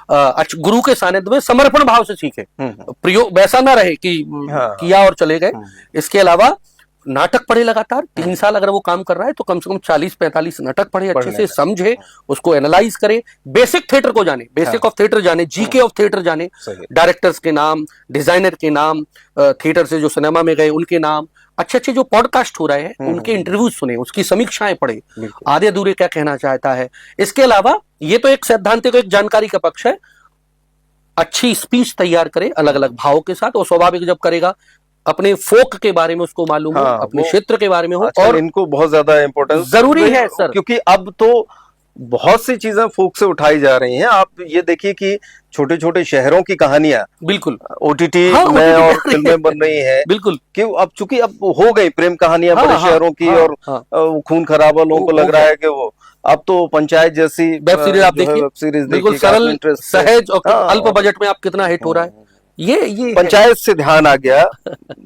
गुरु के सानिध्य में समर्पण भाव से सीखे, प्रयोग वैसा ना रहे कि किया और चले गए। इसके अलावा नाटक पढ़े लगातार 3 साल अगर वो काम कर रहा है तो कम से कम 40-45 नाटक पढ़े, अच्छे से समझे, उसको एनालाइज करे, बेसिक थिएटर को जाने, बेसिक ऑफ थिएटर जाने, जीके ऑफ थिएटर जाने, डायरेक्टर्स के नाम, डिजाइनर के नाम, थिएटर से जो सिनेमा में गए उनके नाम, अच्छे अच्छे जो पॉडकास्ट हो रहे हैं उनके इंटरव्यू सुने, उसकी समीक्षाएं पढ़े, आधे अधूरे क्या कहना चाहता है। इसके अलावा ये तो एक सैद्धांतिक एक जानकारी का पक्ष है, अच्छी स्पीच तैयार करे अलग अलग भावों के साथ, और स्वाभाविक जब करेगा अपने फोक के बारे में उसको मालूम हो, अपने क्षेत्र के बारे में हो। और इनको बहुत ज्यादा इम्पोर्टेंस जरूरी है सर, क्योंकि अब तो बहुत सी चीजें फोक से उठाई जा रही हैं। आप ये देखिए कि छोटे छोटे शहरों की कहानियां बिल्कुल ओटीटी में और फिल्में बन रही हैं, बिल्कुल, कि अब चूंकि अब हो गई प्रेम कहानियां बड़े शहरों की, और खून खराबा लोगों को लग रहा है कि वो अब तो पंचायत जैसी वेब सीरीज आप देखिए, वेब सीरीज बिल्कुल सरल, सहज और अल्प बजट में आप कितना हिट हो रहा है। ये पंचायत से ध्यान आ गया।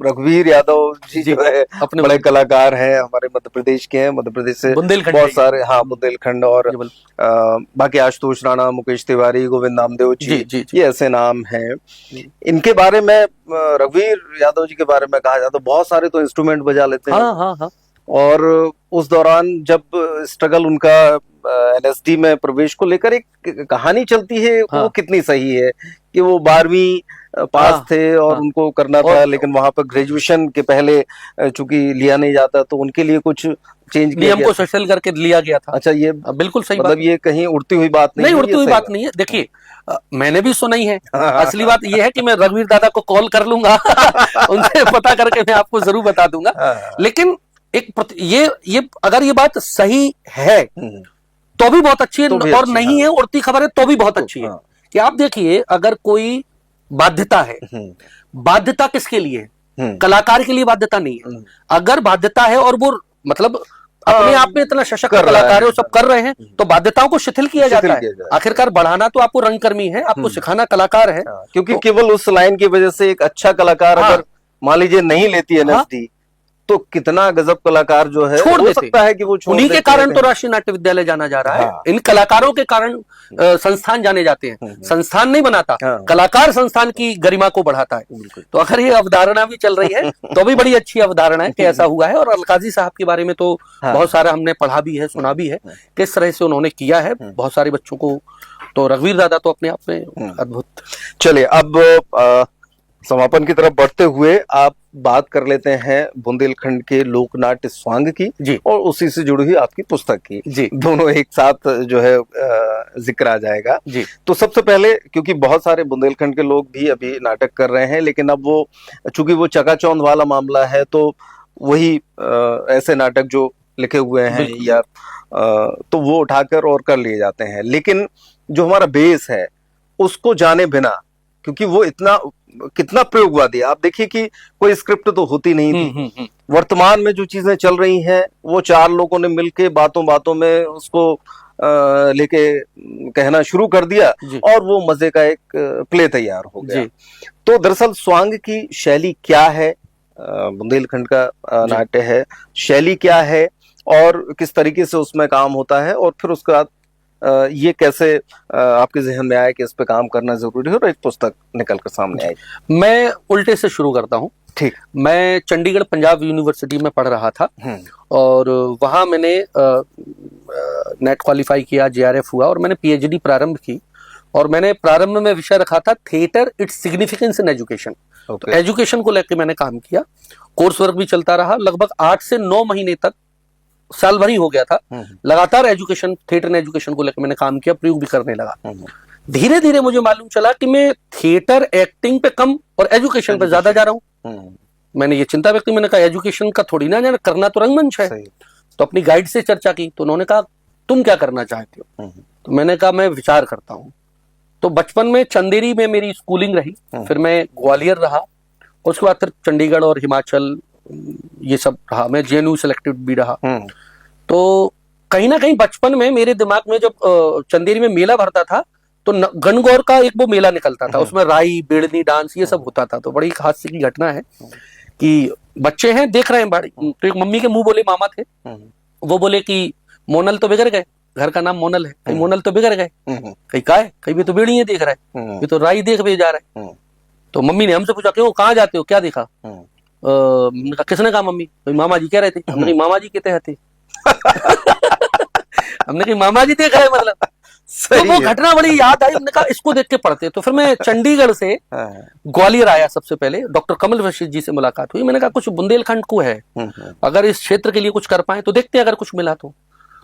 रघुवीर यादव जी जो है अपने बड़े कलाकार हैं, हमारे मध्य प्रदेश के हैं, मध्य प्रदेश से बहुत सारे, बुंदेलखंड, और बाकी आशुतोष राणा, मुकेश तिवारी, गोविंद नामदेव जी, ये ऐसे नाम हैं। इनके बारे में, रघुवीर यादव जी के बारे में कहा जाए तो बहुत सारे तो इंस्ट्रूमेंट बजा लेते हैं। और उस दौरान जब स्ट्रगल उनका एलएसडी में प्रवेश को लेकर एक कहानी चलती है, वो कितनी सही है कि वो 12वीं पास थे और उनको करना था, लेकिन वहां पर ग्रेजुएशन के पहले चूंकि लिया नहीं जाता तो उनके लिए कुछ चेंज नियम को सशल करके लिया गया था। अच्छा, ये बिल्कुल सही, मतलब ये कहीं उड़ती हुई बात नहीं, उड़ती हुई बात नहीं है। देखिए मैंने भी सुनी है, असली बात ये है कि मैं रघुवीर दादा को कॉल कर लूंगा उनसे पता करके मैं आपको जरूर बता दूंगा। लेकिन एक ये अगर ये बात सही है तो भी बहुत अच्छी है, और नहीं है उड़ती खबर है तो भी बहुत अच्छी है। कि आप देखिए, अगर कोई बाध्यता है, बाध्यता किसके लिए है? कलाकार के लिए बाध्यता नहीं है। अगर बाध्यता है और वो मतलब अपने आप में इतना सशक्त कलाकार है, वो सब कर रहे हैं, तो बाध्यताओं को शिथिल किया जाता है। आखिरकार बढ़ाना तो आपको रंगकर्मी है, आपको सिखाना कलाकार है। क्योंकि केवल उस लाइन की वजह से एक अच्छा कलाकार अगर मान लीजिए नहीं लेती है एनएसडी, तो कितना गजब कलाकार जो है छोड़ हो सकता है कि वो छोड़ उन्हीं के कारण तो राष्ट्रीय नाट्य विद्यालय जाना जा रहा है। इन कलाकारों के कारण संस्थान जाने जाते हैं। संस्थान नहीं बनाता, कलाकार संस्थान की गरिमा को बढ़ाता है। तो अगर ये अवधारणा भी चल रही है तो भी बड़ी अच्छी अवधारणा है कि ऐसा हुआ है। और अलकाजी साहब के बारे में तो बहुत सारा हमने पढ़ा भी है, सुना भी है, किस तरह से उन्होंने किया है बहुत सारे बच्चों को। तो रघुवीर दादा तो अपने आप में अद्भुत। चलिए, अब समापन की तरफ बढ़ते हुए आप बात कर लेते हैं बुंदेलखंड के लोकनाट्य स्वांग की जी, और उसी से जुड़ी हुई आपकी पुस्तक की जी। दोनों एक साथ जो है जिक्र आ जाएगा जी। तो सबसे पहले, क्योंकि बहुत सारे बुंदेलखंड के लोग भी अभी नाटक कर रहे हैं, लेकिन अब वो चूंकि वो चकाचौंध वाला मामला है, तो वही ऐसे नाटक जो लिखे हुए हैं या तो वो उठाकर और कर लिए जाते हैं। लेकिन जो हमारा बेस है उसको जाने बिना, क्योंकि वो इतना कितना प्रयोगवादी, आप देखिए कि कोई स्क्रिप्ट तो होती नहीं थी। वर्तमान में जो चीजें चल रही हैं वो 4 लोगों ने मिलके बातों बातों में उसको लेके कहना शुरू कर दिया और वो मजे का एक प्ले तैयार हो गया। तो दरअसल स्वांग की शैली क्या है, बुंदेलखंड का नाट्य है, शैली क्या है और किस तरीके से उसमें काम होता है, और फिर उसके बाद ये कैसे आपके जहन में आया कि इस पे काम करना जरूरी है और एक पुस्तक निकल कर सामने आई। मैं उल्टे से शुरू करता हूँ। ठीक। मैं चंडीगढ़ पंजाब यूनिवर्सिटी में पढ़ रहा था और वहां मैंने नेट क्वालिफाई किया, जेआरएफ हुआ और मैंने पीएचडी प्रारंभ की। और मैंने प्रारंभ में विषय रखा था theatre its significance in education. तो एजुकेशन को लेकर मैंने काम किया, कोर्स वर्क भी चलता रहा। लगभग 8 से 9 महीने तक, साल भर ही हो गया था, लगातार एजुकेशन, थिएटर एजुकेशन को लेकर मैंने काम किया, प्रयोग भी करने लगा। धीरे धीरे मुझे मालूम चला कि मैं थिएटर एक्टिंग पे कम और एजुकेशन पे ज्यादा जा रहा हूँ। मैंने ये चिंता व्यक्त की, मैंने कहा एजुकेशन का थोड़ी ना, करना तो रंगमंच है। तो अपनी गाइड से चर्चा की तो उन्होंने कहा तुम क्या करना चाहते हो? तो मैंने कहा मैं विचार करता हूँ। तो बचपन में चंदेरी में मेरी स्कूलिंग रही, फिर मैं ग्वालियर रहा, उसके बाद फिर चंडीगढ़ और हिमाचल ये सब रहा, मैं जेएनयू सेलेक्टेड भी रहा। तो कहीं ना कहीं बचपन में मेरे दिमाग में जब चंदेरी में मेला भरता था तो गणगौर का एक वो मेला निकलता था, उसमें राई बेड़नी डांस ये सब होता था। तो बड़ी हास्य की घटना है कि बच्चे हैं देख रहे हैं बाड़ी, तो एक मम्मी के मुंह बोले मामा थे, वो बोले कि मोनल तो बिगड़ गए, घर का नाम मोनल है, कहीं मोनल तो बिगड़ गए, कहीं का है, कहीं भी तो बेड़ियां देख रहा है, ये तो राई देख भी जा रहा है। तो मम्मी ने हमसे पूछा क्यों, कहाँ जाते हो, क्या देखा? किसने कहा मम्मी? मामा जी कह रहे थे। हमने मामा जी कहते थे हमने कहा मामा जी देख रहे हैं मतलब। तो वो घटना बड़ी याद आई, हमने कहा इसको देख के पढ़ते। तो फिर मैं चंडीगढ़ से ग्वालियर आया, सबसे पहले डॉक्टर कमल वशिष्ठ जी से मुलाकात हुई। मैंने कहा कुछ बुंदेलखंड को है, अगर इस क्षेत्र के लिए कुछ कर पाए तो देखते हैं, अगर कुछ मिला तो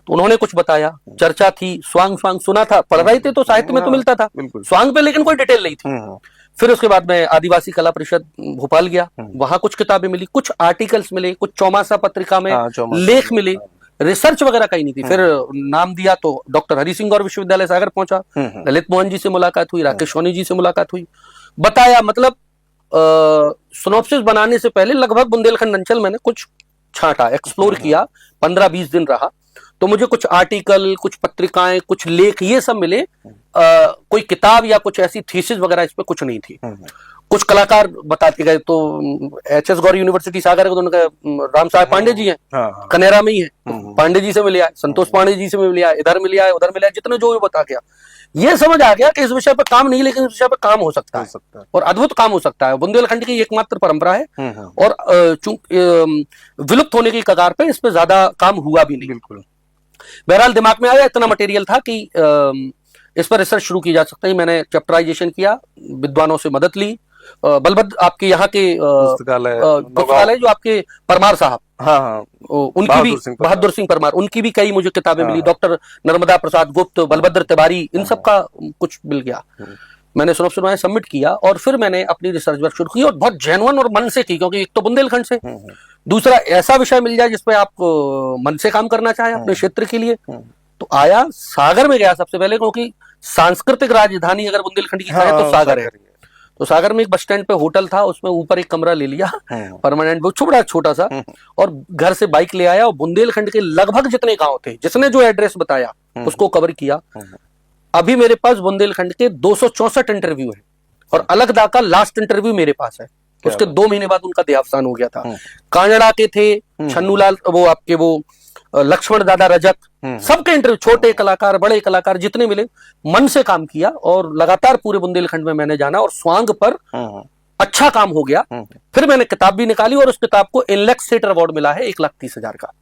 उन्होंने कुछ बताया, चर्चा थी, स्वांग स्वांग सुना था, पढ़ रहे थे तो साहित्य में तो मिलता था स्वांग पे, लेकिन कोई डिटेल नहीं थी। फिर उसके बाद मैं आदिवासी कला परिषद भोपाल गया, वहां कुछ किताबें मिली, कुछ आर्टिकल्स मिले, कुछ चौमासा पत्रिका में लेख मिले, रिसर्च वगैरह कहीं नहीं थी। फिर नाम दिया तो डॉक्टर हरि सिंह गौर विश्वविद्यालय सागर पहुंचा, ललित मोहन जी से मुलाकात हुई, राकेश सोनी जी से मुलाकात हुई, बताया। मतलब सिनॉप्सिस बनाने से पहले लगभग बुंदेलखंड अंचल मैंने कुछ छांटा, एक्सप्लोर किया, 15-20 दिन रहा। तो मुझे कुछ आर्टिकल, कुछ पत्रिकाएं, कुछ लेख ये सब मिले, कोई किताब या कुछ ऐसी थीसिस वगैरह इस पे कुछ नहीं थी। कुछ कलाकार बताते गए, तो एच.एस. गौर यूनिवर्सिटी सागर के राम साहब पांडे जी हैं, कनेरा में ही है, पांडे जी से मिले आए, संतोष पांडे जी से मिले आए, इधर मिले आए, उधर मिले आए, जितने जो भी बता गया, ये समझ आ गया कि इस विषय पर काम नहीं, लेकिन इस विषय पर काम हो सकता है और अद्भुत काम हो सकता है। बुंदेलखंड की एकमात्र परंपरा है और विलुप्त होने की कगार पे इस पे ज्यादा काम हुआ भी नहीं। बिल्कुल। बहरहाल दिमाग में आया, इतना मटेरियल था कि इस पर रिसर्च शुरू की जा सकता है। मैंने चैप्टराइजेशन किया, विद्वानों से मदद ली, बलभद्र आपके यहाँ के पुस्तकालय जो आपके परमार साहब, उनकी भी, बहादुर सिंह परमार, उनकी भी कई मुझे किताबें मिली, डॉक्टर नर्मदा प्रसाद गुप्त, बलभद्र तिवारी, इन सब का कुछ मिल गया। मैंने सिनॉप्सिस सबमिट किया और फिर मैंने अपनी रिसर्च वर्क शुरू की और बहुत जेन्युइन और मन से की, क्योंकि एक तो बुंदेलखंड से, दूसरा ऐसा विषय मिल जाए जिसपे आप मन से काम करना चाहे अपने क्षेत्र के लिए। तो आया, सागर में गया सबसे पहले, क्योंकि सांस्कृतिक राजधानी अगर बुंदेलखंड की है तो सागर है। तो सागर में एक बस स्टैंड पे होटल था, उसमें ऊपर एक कमरा ले लिया परमानेंट, वो छोटा सा, और घर से बाइक ले आया और बुंदेलखंड के लगभग जितने गांव थे, जिसने जो एड्रेस बताया उसको कवर किया। अभी मेरे पास बुंदेलखंड के 264 इंटरव्यू है और अलगदा का लास्ट इंटरव्यू मेरे पास है। उसके 2 महीने बाद उनका देहावसान हो गया था। कांगड़ा के थे छन्नूलाल, वो आपके वो लक्ष्मण दादा रजक, सबके इंटरव्यू, छोटे कलाकार बड़े कलाकार जितने मिले, मन से काम किया और लगातार पूरे बुंदेलखंड में मैंने जाना और स्वांग पर अच्छा काम हो गया। फिर मैंने किताब भी निकाली और उस किताब को इनलेक्स थिएटर अवार्ड मिला है 1,30,000 का।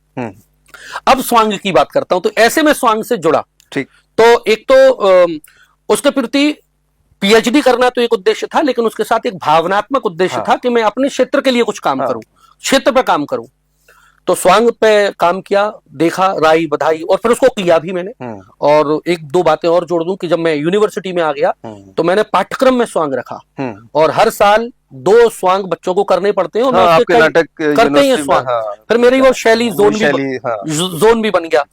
अब स्वांग की बात करता हूं, तो ऐसे में स्वांग से जुड़ा। ठीक। तो एक तो उसके प्रति पीएचडी करना तो एक उद्देश्य था, लेकिन उसके साथ एक भावनात्मक उद्देश्य था कि मैं अपने क्षेत्र के लिए कुछ काम करूं, क्षेत्र पे काम करूं। तो स्वांग पे काम किया, देखा, राई बधाई, और फिर उसको किया भी मैंने। और एक दो बातें और जोड़ दूं कि जब मैं यूनिवर्सिटी में आ गया तो मैंने पाठ्यक्रम में स्वांग रखा और हर साल 2 स्वांग बच्चों को करने पड़ते हैं और मैं नाटक करते ही स्वांग। फिर मेरी वो शैली जोन भी बन गया।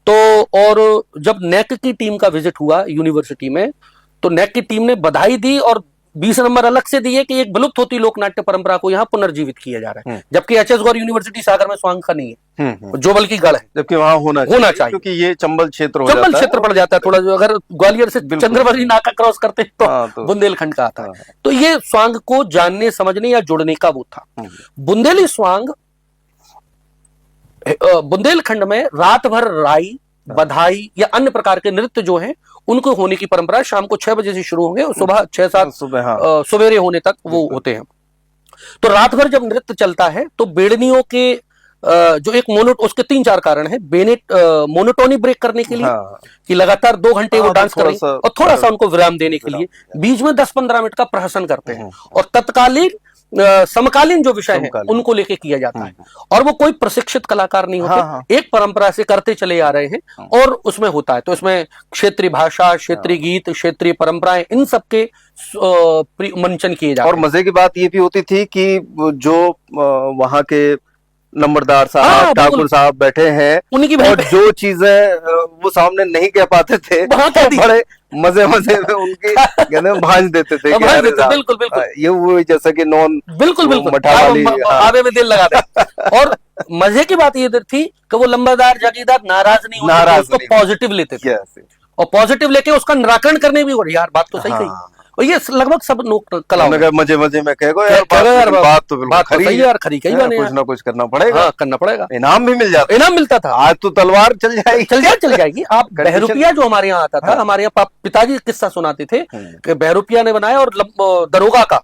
तो और जब नेक की टीम का विजिट हुआ यूनिवर्सिटी में, तो नेक की टीम ने बधाई दी और 20 नंबर अलग से दिए कि एक विलुप्त होती लोक नाट्य परंपरा को यहाँ पुनर्जीवित किया जा रहा है, जबकि एच.एस. गौर यूनिवर्सिटी सागर में स्वांग का नहीं है, जो बल्कि गढ़ है, जबकि वहां होना चाहिए, क्योंकि ये चंबल क्षेत्र पड़ जाता है थोड़ा। जो अगर ग्वालियर से चंद्रवली नाका क्रॉस करते हैं तो बुंदेलखंड का आता है। तो ये स्वांग को जानने, समझने या जुड़ने का वो था। बुंदेली स्वांग बुंदेलखंड में रात भर राई बधाई या अन्य प्रकार के नृत्य जो हैं उनको होने की परंपरा, शाम को 6 बजे से शुरू होंगे और सुबह 6-7 सवेरे होने तक वो होते हैं। तो रात भर जब नृत्य चलता है तो बेड़नियों के जो एक उसके 3-4 कारण है। मोनोटोनी ब्रेक करने के लिए कि लगातार 2 घंटे वो डांस करें और थोड़ा सा उनको विराम देने के लिए बीच में 10-15 मिनट का प्रहसन करते हैं और तत्कालीन समकालीन जो विषय है उनको लेके किया जाता है। और वो कोई प्रशिक्षित कलाकार नहीं होते, एक परंपरा से करते चले आ रहे हैं और उसमें होता है। तो इसमें क्षेत्रीय भाषा, क्षेत्रीय गीत, क्षेत्रीय परंपराएं, इन सबके मंचन किए जाते हैं। और मजे की बात ये भी होती थी कि जो वहां के नंबरदार साहब, ठाकुर साहब बैठे हैं, उनकी और जो चीजें वो सामने नहीं कह पाते थे, बड़े मजे में उनके कहते भांज देते थे। बिल्कुल बिल्कुल, ये वो जैसा कि नॉन बिल्कुल आवे में दिल लगा दे। और मजे की बात ये थी कि वो लंबादार जागीरदार नाराज नहीं होते, उसको पॉजिटिव लेते थे। और पॉजिटिव लेके उसका निराकरण करने भी, और यार बात तो सही कही। और ये लगभग सब लोग कला मजे मजे में कहो यार, बात तो बिल्कुल खरी है यार, खरी कही कुछ ना कुछ करना पड़ेगा। हाँ, करना पड़ेगा। इनाम भी मिल जाता, इनाम मिलता था। आज तो तलवार चल जाएगी। आप बहरूपिया जो हमारे यहाँ आता था, हमारे यहाँ पिताजी किस्सा सुनाते थे कि बहरूपिया ने बनाया और दरोगा का,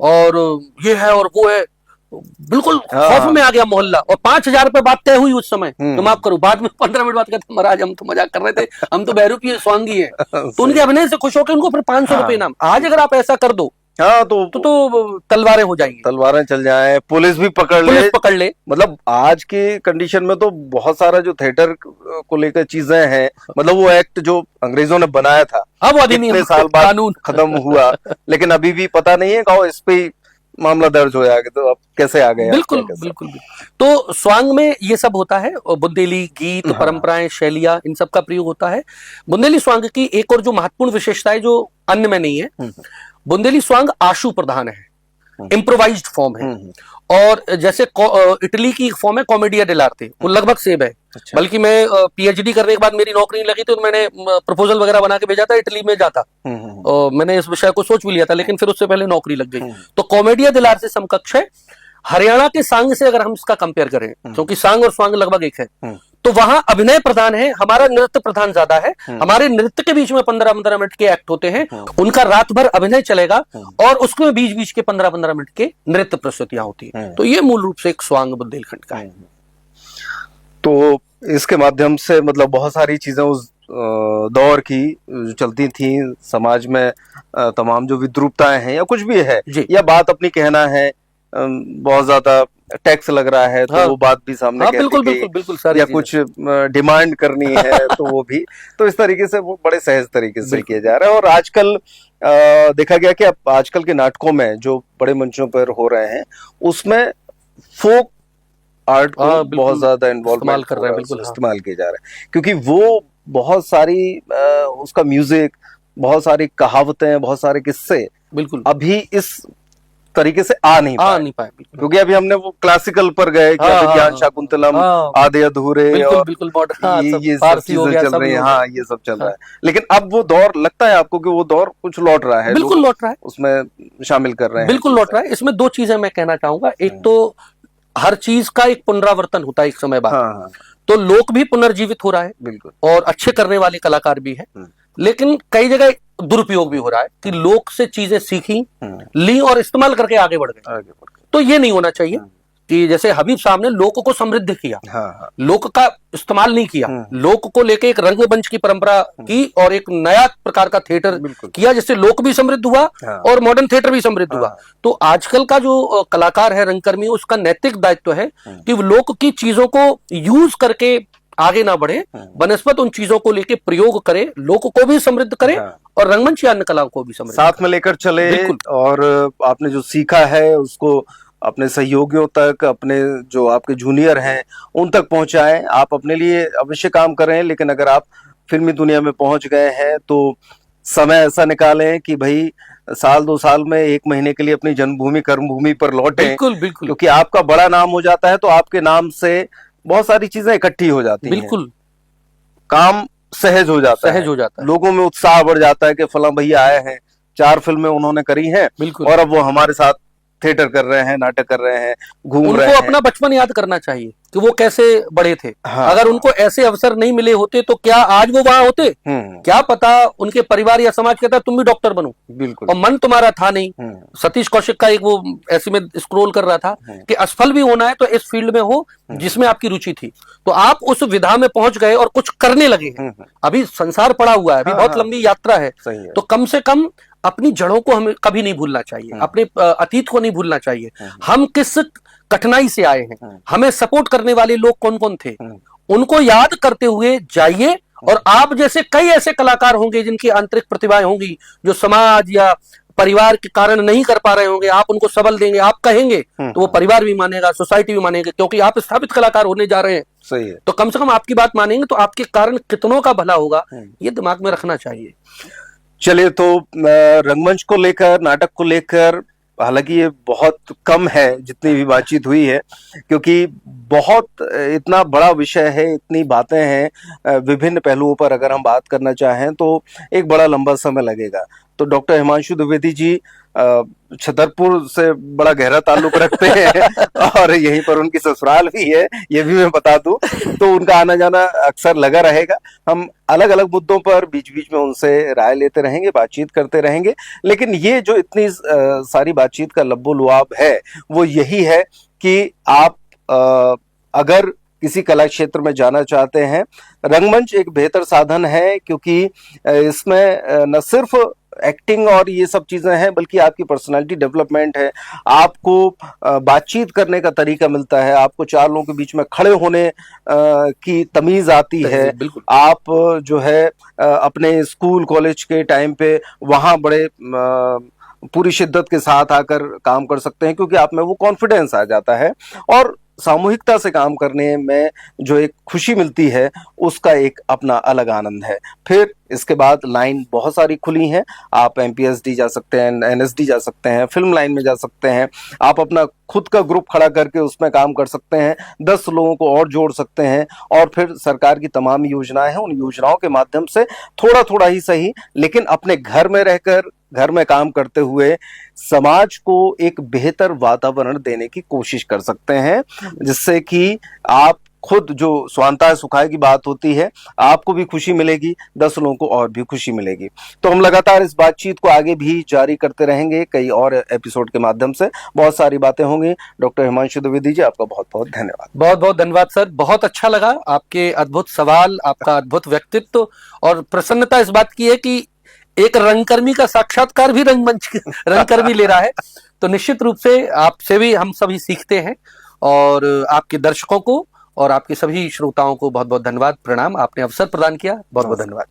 और ये है और वो है, बिल्कुल खौफ में आ गया मोहल्ला। और 5,000 रुपए बात तय हुई उस समय, तो माफ करो, बाद में 15 मिनट बाद कहते महाराज हम तो मजाक कर रहे थे, हम तो बहरूपिया स्वांगी है। तो उनके अभिनय से खुश होकर उनको फिर 500 रुपए इनाम। आज अगर आप ऐसा कर दो, हाँ, तो तलवारें हो जाएंगी, तलवारें चल जाए, पुलिस भी पकड़ ले। मतलब आज की कंडीशन में तो बहुत सारा जो थिएटर को लेकर चीजें हैं, मतलब वो एक्ट जो अंग्रेजों ने बनाया था, अब इतने साल बाद कानून खत्म हुआ, लेकिन अभी भी पता नहीं है कहो इस पे मामला दर्ज हो जाएगा, तो अब कैसे आ गए? बिल्कुल बिल्कुल। तो स्वांग में ये सब होता है, और बुंदेली गीत, परंपराएं, शैलियां, इन सब का प्रयोग होता है। बुंदेली स्वांग की एक और जो महत्वपूर्ण विशेषता है जो अन्य में नहीं है, बुंदेली स्वांग आशु प्रधान है, इम्प्रोवाइज्ड फॉर्म है। और जैसे इटली की फॉर्म है कॉमेडिया डिलार्टे, वो लगभग सेम है। अच्छा। बल्कि मैं पीएचडी करने के बाद मेरी नौकरी नहीं लगी, तो मैंने प्रपोजल वगैरह बना के भेजा था, इटली में जाता, और मैंने इस विषय को सोच भी लिया था, लेकिन फिर उससे पहले नौकरी लग गई। तो कॉमेडिया डिलार्टे से समकक्ष है। हरियाणा के सांग से अगर हम इसका कंपेयर करें, क्योंकि सांग और स्वांग लगभग एक है, तो वहां अभिनय प्रधान है, हमारा नृत्य प्रधान ज्यादा है। हमारे नृत्य के बीच में 15-15 मिनट के एक्ट होते हैं, उनका रात भर अभिनय चलेगा, और उसके बीच बीच के 15-15 मिनट के नृत्य प्रस्तुतियां होती है। तो ये मूल रूप से एक स्वांग बुंदेलखंड का है। तो इसके माध्यम से मतलब बहुत सारी चीजें उस दौर की जो चलती थी समाज में, तमाम जो विद्रूपताएं हैं या कुछ भी है, या बात अपनी कहना है, बहुत ज्यादा टैक्स लग रहा है तो वो बात भी सामने बिल्कुल या कुछ डिमांड करनी है तो वो भी, तो इस तरीके से वो बड़े सहज तरीके से किया जा रहा है। और आजकल देखा गया कि अब आजकल के नाटकों में जो बड़े मंचों पर हो रहे हैं, उसमें फोक आर्ट को बहुत ज्यादा इन्वॉल्वमेंट कर रहे हैं, इस्तेमाल किया जा रहा है, क्योंकि वो बहुत सारी उसका म्यूजिक, बहुत सारी कहावतें, बहुत सारे किस्से बिल्कुल अभी इस तरीके से आ नहीं पाए, क्योंकि अभी हमने वो क्लासिकल पर गए कि अभिज्ञान, शाकुंतलम, आधे अधूरे, बिल्कुल ये सब चीजें चल रही है। हाँ, ये सब चल रहा है, लेकिन अब वो दौर लगता है आपको कि वो दौर कुछ लौट रहा है? बिल्कुल लौट रहा है, उसमें शामिल कर रहे हैं, बिल्कुल लौट रहा है। इसमें दो चीजें मैं कहना चाहूंगा। एक तो हर चीज का एक पुनरावर्तन होता है एक समय बाद, तो लोक भी पुनर्जीवित हो रहा है, बिल्कुल, और अच्छे करने वाले कलाकार भी है, लेकिन कई जगह दुरुपयोग भी हो रहा है कि लोक से चीजें सीखी, ली और इस्तेमाल करके आगे बढ़ गए। तो ये नहीं होना चाहिए कि जैसे हबीब साहब ने लोक को समृद्ध किया, लोक का इस्तेमाल नहीं किया, लोक को लेके एक रंगमंच की परंपरा की और एक नया प्रकार का थिएटर किया, जिससे लोक भी समृद्ध हुआ और मॉडर्न थिएटर भी समृद्ध हुआ। तो आजकल का जो कलाकार है, रंगकर्मी, उसका नैतिक दायित्व है कि वो लोक की चीजों को यूज करके आगे ना बढ़े, बनस्पत उन चीजों को लेके प्रयोग करे, लोक को भी समृद्ध करे और रंगमंच अन्य कलाओं को भी समृद्ध साथ में लेकर चले। और आपने जो सीखा है उसको अपने सहयोगियों तक, अपने जो आपके जूनियर हैं उन तक पहुंचाएं। आप अपने लिए अवश्य काम कर रहे हैं, लेकिन अगर आप फिल्मी दुनिया में पहुंच गए हैं तो समय ऐसा निकालें कि भाई साल 2 साल में 1 महीने के लिए अपनी जन्मभूमि, कर्मभूमि पर लौटें। बिल्कुल, क्योंकि आपका बड़ा नाम हो जाता है तो आपके नाम से बहुत सारी चीजें इकट्ठी हो जाती हैं, बिल्कुल, काम सहज हो जाता है, लोगों में उत्साह बढ़ जाता है कि फलां भैया आए हैं, 4 फिल्में उन्होंने करी हैं और अब वो हमारे साथ थिएटर कर रहे हैं, नाटक कर रहे हैं, घूम रहे हैं। उनको अपना बचपन याद करना चाहिए कि वो कैसे बड़े थे। अगर उनको ऐसे अवसर नहीं मिले होते तो क्या आज वो वहां होते? क्या पता उनके परिवार या समाज कहता तुम भी डॉक्टर बनो, बिल्कुल, और मन तुम्हारा था नहीं। सतीश कौशिक का एक वो ऐसे में स्क्रॉल कर रहा था कि असफल भी होना है तो इस फील्ड में हो जिसमें आपकी रुचि थी, तो आप उस विधा में पहुंच गए और कुछ करने लगे हैं। अभी संसार पड़ा हुआ है, अभी बहुत लंबी यात्रा है, तो कम से कम अपनी जड़ों को हमें कभी नहीं भूलना चाहिए, अपने अतीत को नहीं भूलना चाहिए। हम किस कठिनाई से आए हैं, हमें सपोर्ट करने वाले लोग कौन कौन थे, उनको याद करते हुए जाइए। और आप जैसे कई ऐसे कलाकार होंगे जिनकी आंतरिक प्रतिभाएं होंगी जो समाज या परिवार के कारण नहीं कर पा रहे होंगे, आप उनको सबल देंगे, आप कहेंगे तो वो परिवार भी मानेगा, सोसाइटी भी मानेगी, क्योंकि आप स्थापित कलाकार होने जा रहे हैं। सही है। तो कम से कम आपकी बात मानेंगे तो आपके कारण कितनों का भला होगा, ये दिमाग में रखना चाहिए। चलिए, तो रंगमंच को लेकर, नाटक को लेकर हालांकि ये बहुत कम है जितनी भी बातचीत हुई है, क्योंकि बहुत इतना बड़ा विषय है, इतनी बातें हैं, विभिन्न पहलुओं पर अगर हम बात करना चाहें तो एक बड़ा लंबा समय लगेगा। तो डॉक्टर हिमांशु द्विवेदी जी छतरपुर से बड़ा गहरा ताल्लुक रखते हैं और यहीं पर उनकी ससुराल भी है, ये भी मैं बता दूं, तो उनका आना जाना अक्सर लगा रहेगा। हम अलग अलग मुद्दों पर बीच बीच में उनसे राय लेते रहेंगे, बातचीत करते रहेंगे, लेकिन ये जो इतनी सारी बातचीत का लब्बो लुआब है वो यही है कि आप अगर किसी कला क्षेत्र में जाना चाहते हैं, रंगमंच एक बेहतर साधन है, क्योंकि इसमें न सिर्फ एक्टिंग और ये सब चीजें हैं, बल्कि आपकी पर्सनालिटी डेवलपमेंट है, आपको बातचीत करने का तरीका मिलता है, आपको चार लोगों के बीच में खड़े होने की तमीज आती है। बिल्कुल। आप जो है अपने स्कूल कॉलेज के टाइम पे वहां बड़े पूरी शिद्दत के साथ आकर काम कर सकते हैं, क्योंकि आप में वो कॉन्फिडेंस आ जाता है, और सामूहिकता से काम करने में जो एक खुशी मिलती है उसका एक अपना अलग आनंद है। फिर इसके बाद लाइन बहुत सारी खुली हैं, आप एमपीएसडी जा सकते हैं, एनएसडी जा सकते हैं, फिल्म लाइन में जा सकते हैं, आप अपना खुद का ग्रुप खड़ा करके उसमें काम कर सकते हैं, 10 लोगों को और जोड़ सकते हैं, और फिर सरकार की तमाम योजनाएं हैं, उन योजनाओं के माध्यम से थोड़ा थोड़ा ही सही, लेकिन अपने घर में रहकर, घर में काम करते हुए समाज को एक बेहतर वातावरण देने की कोशिश कर सकते हैं, जिससे कि आप खुद, जो स्वांतः सुखाय की बात होती है, आपको भी खुशी मिलेगी, 10 लोगों को और भी खुशी मिलेगी। तो हम लगातार इस बातचीत को आगे भी जारी करते रहेंगे, कई और एपिसोड के माध्यम से बहुत सारी बातें होंगी। डॉक्टर हिमांशु द्विवेदी जी, आपका बहुत बहुत धन्यवाद। बहुत बहुत धन्यवाद सर, बहुत अच्छा लगा। आपके अद्भुत सवाल, आपका अद्भुत व्यक्तित्व, और प्रसन्नता इस बात की है कि एक रंगकर्मी का साक्षात्कार भी रंगकर्मी ले रहा है। तो निश्चित रूप से आपसे भी हम सभी सीखते हैं, और आपके दर्शकों को और आपके सभी श्रोताओं को बहुत बहुत धन्यवाद, प्रणाम। आपने अवसर प्रदान किया, बहुत बहुत धन्यवाद।